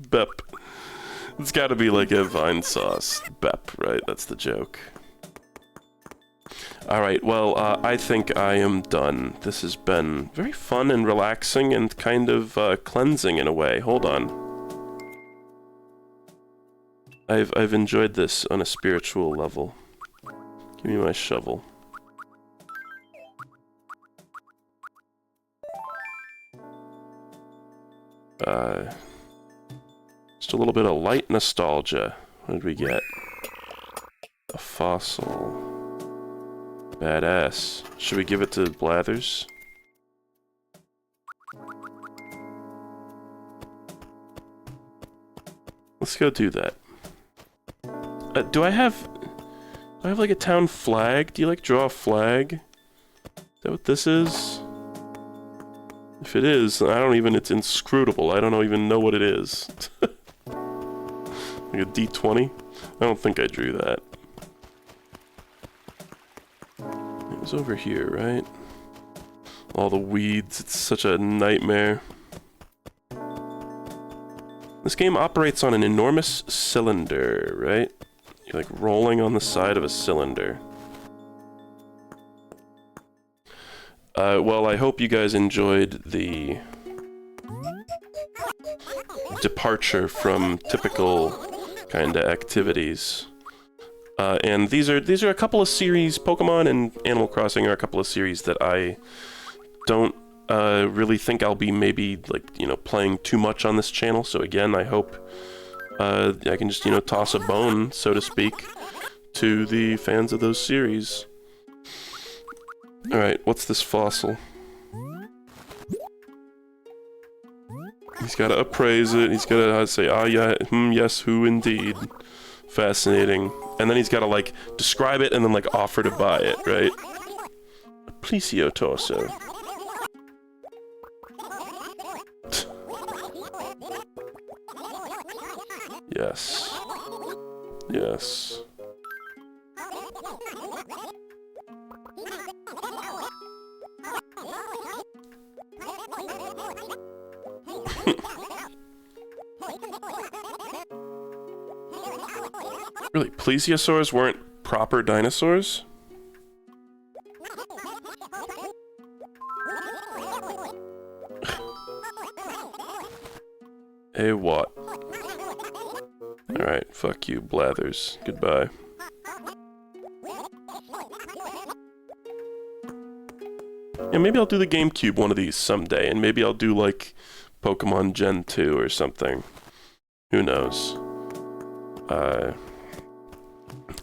Bep. It's gotta be like a vine sauce. Bep, right? That's the joke. Alright, well, I think I am done. This has been very fun and relaxing and kind of cleansing in a way. Hold on. I've enjoyed this on a spiritual level. Give me my shovel. Just a little bit of light nostalgia. What did we get? A fossil. Badass. Should we give it to Blathers? Let's go do that. Do I have like a town flag? Do you like draw a flag? Is that what this is? If it is, I don't even, it's inscrutable. I don't even know what it is. Like a D20? I don't think I drew that. It was over here, right? All the weeds, it's such a nightmare. This game operates on an enormous cylinder, right? You're like rolling on the side of a cylinder. Well, I hope you guys enjoyed the departure from typical kind of activities. And these are a couple of series, Pokemon and Animal Crossing are a couple of series that I don't really think I'll be maybe, like, you know, playing too much on this channel. So again, I hope I can just, you know, toss a bone, so to speak, to the fans of those series. Alright, what's this fossil? He's gotta appraise it, he's gotta say, ah yeah, yes, who indeed. Fascinating. And then he's gotta, like, describe it and then, like, offer to buy it, right? Plesiotorso. Yes. Yes. Really, plesiosaurs weren't proper dinosaurs? Hey, what? Alright, fuck you, Blathers. Goodbye. Yeah, maybe I'll do the GameCube one of these someday, and maybe I'll do, like, Pokemon Gen 2 or something. Who knows?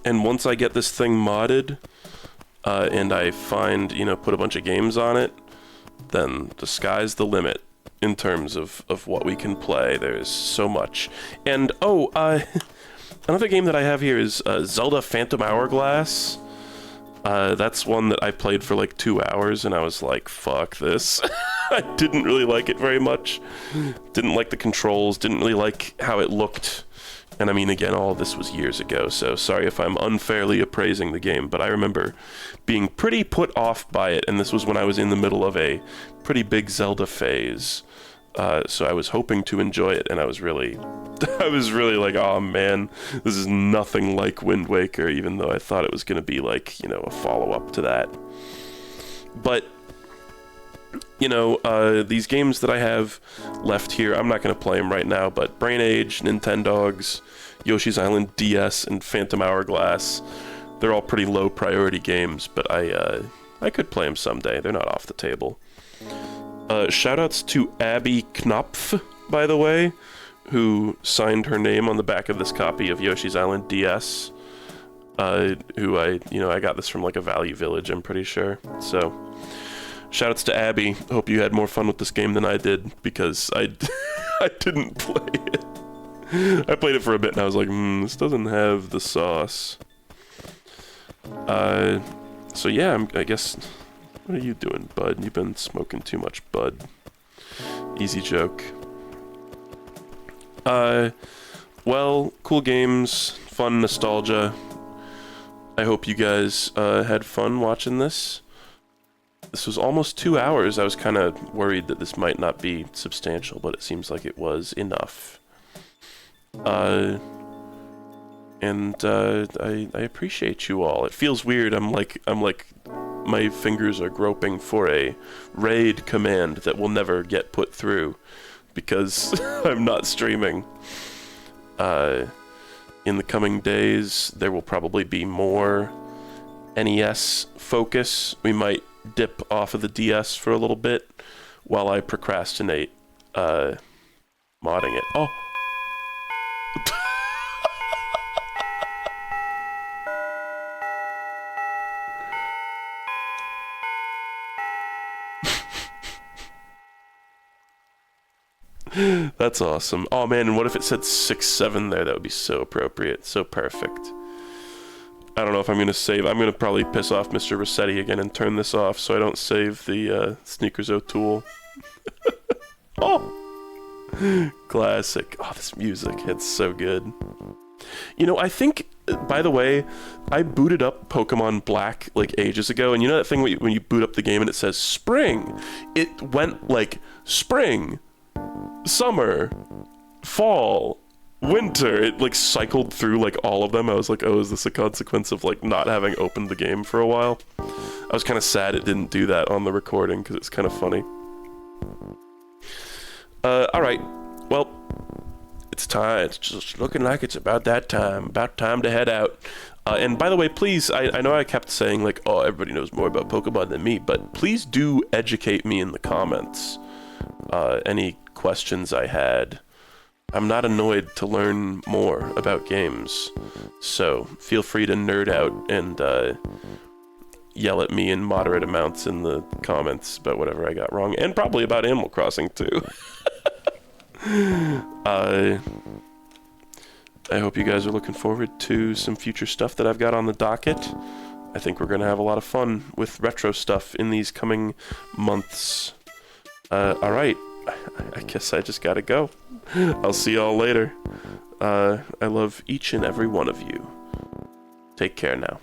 And once I get this thing modded, and I find, you know, put a bunch of games on it, then the sky's the limit in terms of what we can play. There's so much. And, oh, another game that I have here is Zelda Phantom Hourglass. That's one that I played for like 2 hours, and I was like, fuck this. I didn't really like it very much. Didn't like the controls, didn't really like how it looked. And I mean, again, all of this was years ago, so sorry if I'm unfairly appraising the game, but I remember being pretty put off by it, and this was when I was in the middle of a pretty big Zelda phase. So I was hoping to enjoy it, and I was really like, oh man, this is nothing like Wind Waker, even though I thought it was going to be like, you know, a follow-up to that. But, you know, these games that I have left here, I'm not going to play them right now, but Brain Age, Nintendogs, Yoshi's Island DS, and Phantom Hourglass, they're all pretty low priority games, but I could play them someday. They're not off the table. Shoutouts to Abby Knopf, by the way, who signed her name on the back of this copy of Yoshi's Island DS. Who I got this from like a Value Village, I'm pretty sure. So, shoutouts to Abby. Hope you had more fun with this game than I did, because I didn't play it. I played it for a bit and I was like, this doesn't have the sauce. So yeah, I guess. What are you doing, bud? You've been smoking too much, bud. Easy joke. Well, cool games, fun nostalgia. I hope you guys had fun watching this. This was almost 2 hours. I was kind of worried that this might not be substantial, but it seems like it was enough. I appreciate you all. It feels weird. I'm like my fingers are groping for a raid command that will never get put through because I'm not streaming. In the coming days, there will probably be more NES focus. We might dip off of the DS for a little bit while I procrastinate modding it. Oh! That's awesome. Oh man, and what if it said 6-7 there? That would be so appropriate, so perfect. I don't know if I'm gonna save. I'm gonna probably piss off Mr. Rossetti again and turn this off so I don't save the Sneakers O'Toole. Oh! Classic. Oh, this music, it's so good. You know, I think, by the way, I booted up Pokemon Black like ages ago, and you know that thing when you boot up the game and it says spring? It went like spring, summer, fall, winter. It like cycled through like all of them. I was like, oh, is this a consequence of like not having opened the game for a while? I was kind of sad it didn't do that on the recording because it's kind of funny. Alright, well, it's time. It's just looking like it's about that time. About time to head out. And by the way, please, I know I kept saying like, oh, everybody knows more about Pokemon than me, but please do educate me in the comments. Any questions I had. I'm not annoyed to learn more about games, so feel free to nerd out and yell at me in moderate amounts in the comments about whatever I got wrong, and probably about Animal Crossing too. I hope you guys are looking forward to some future stuff that I've got on the docket. I think we're going to have a lot of fun with retro stuff in these coming months. Alright, I guess I just gotta go. I'll see y'all later. I love each and every one of you. Take care now.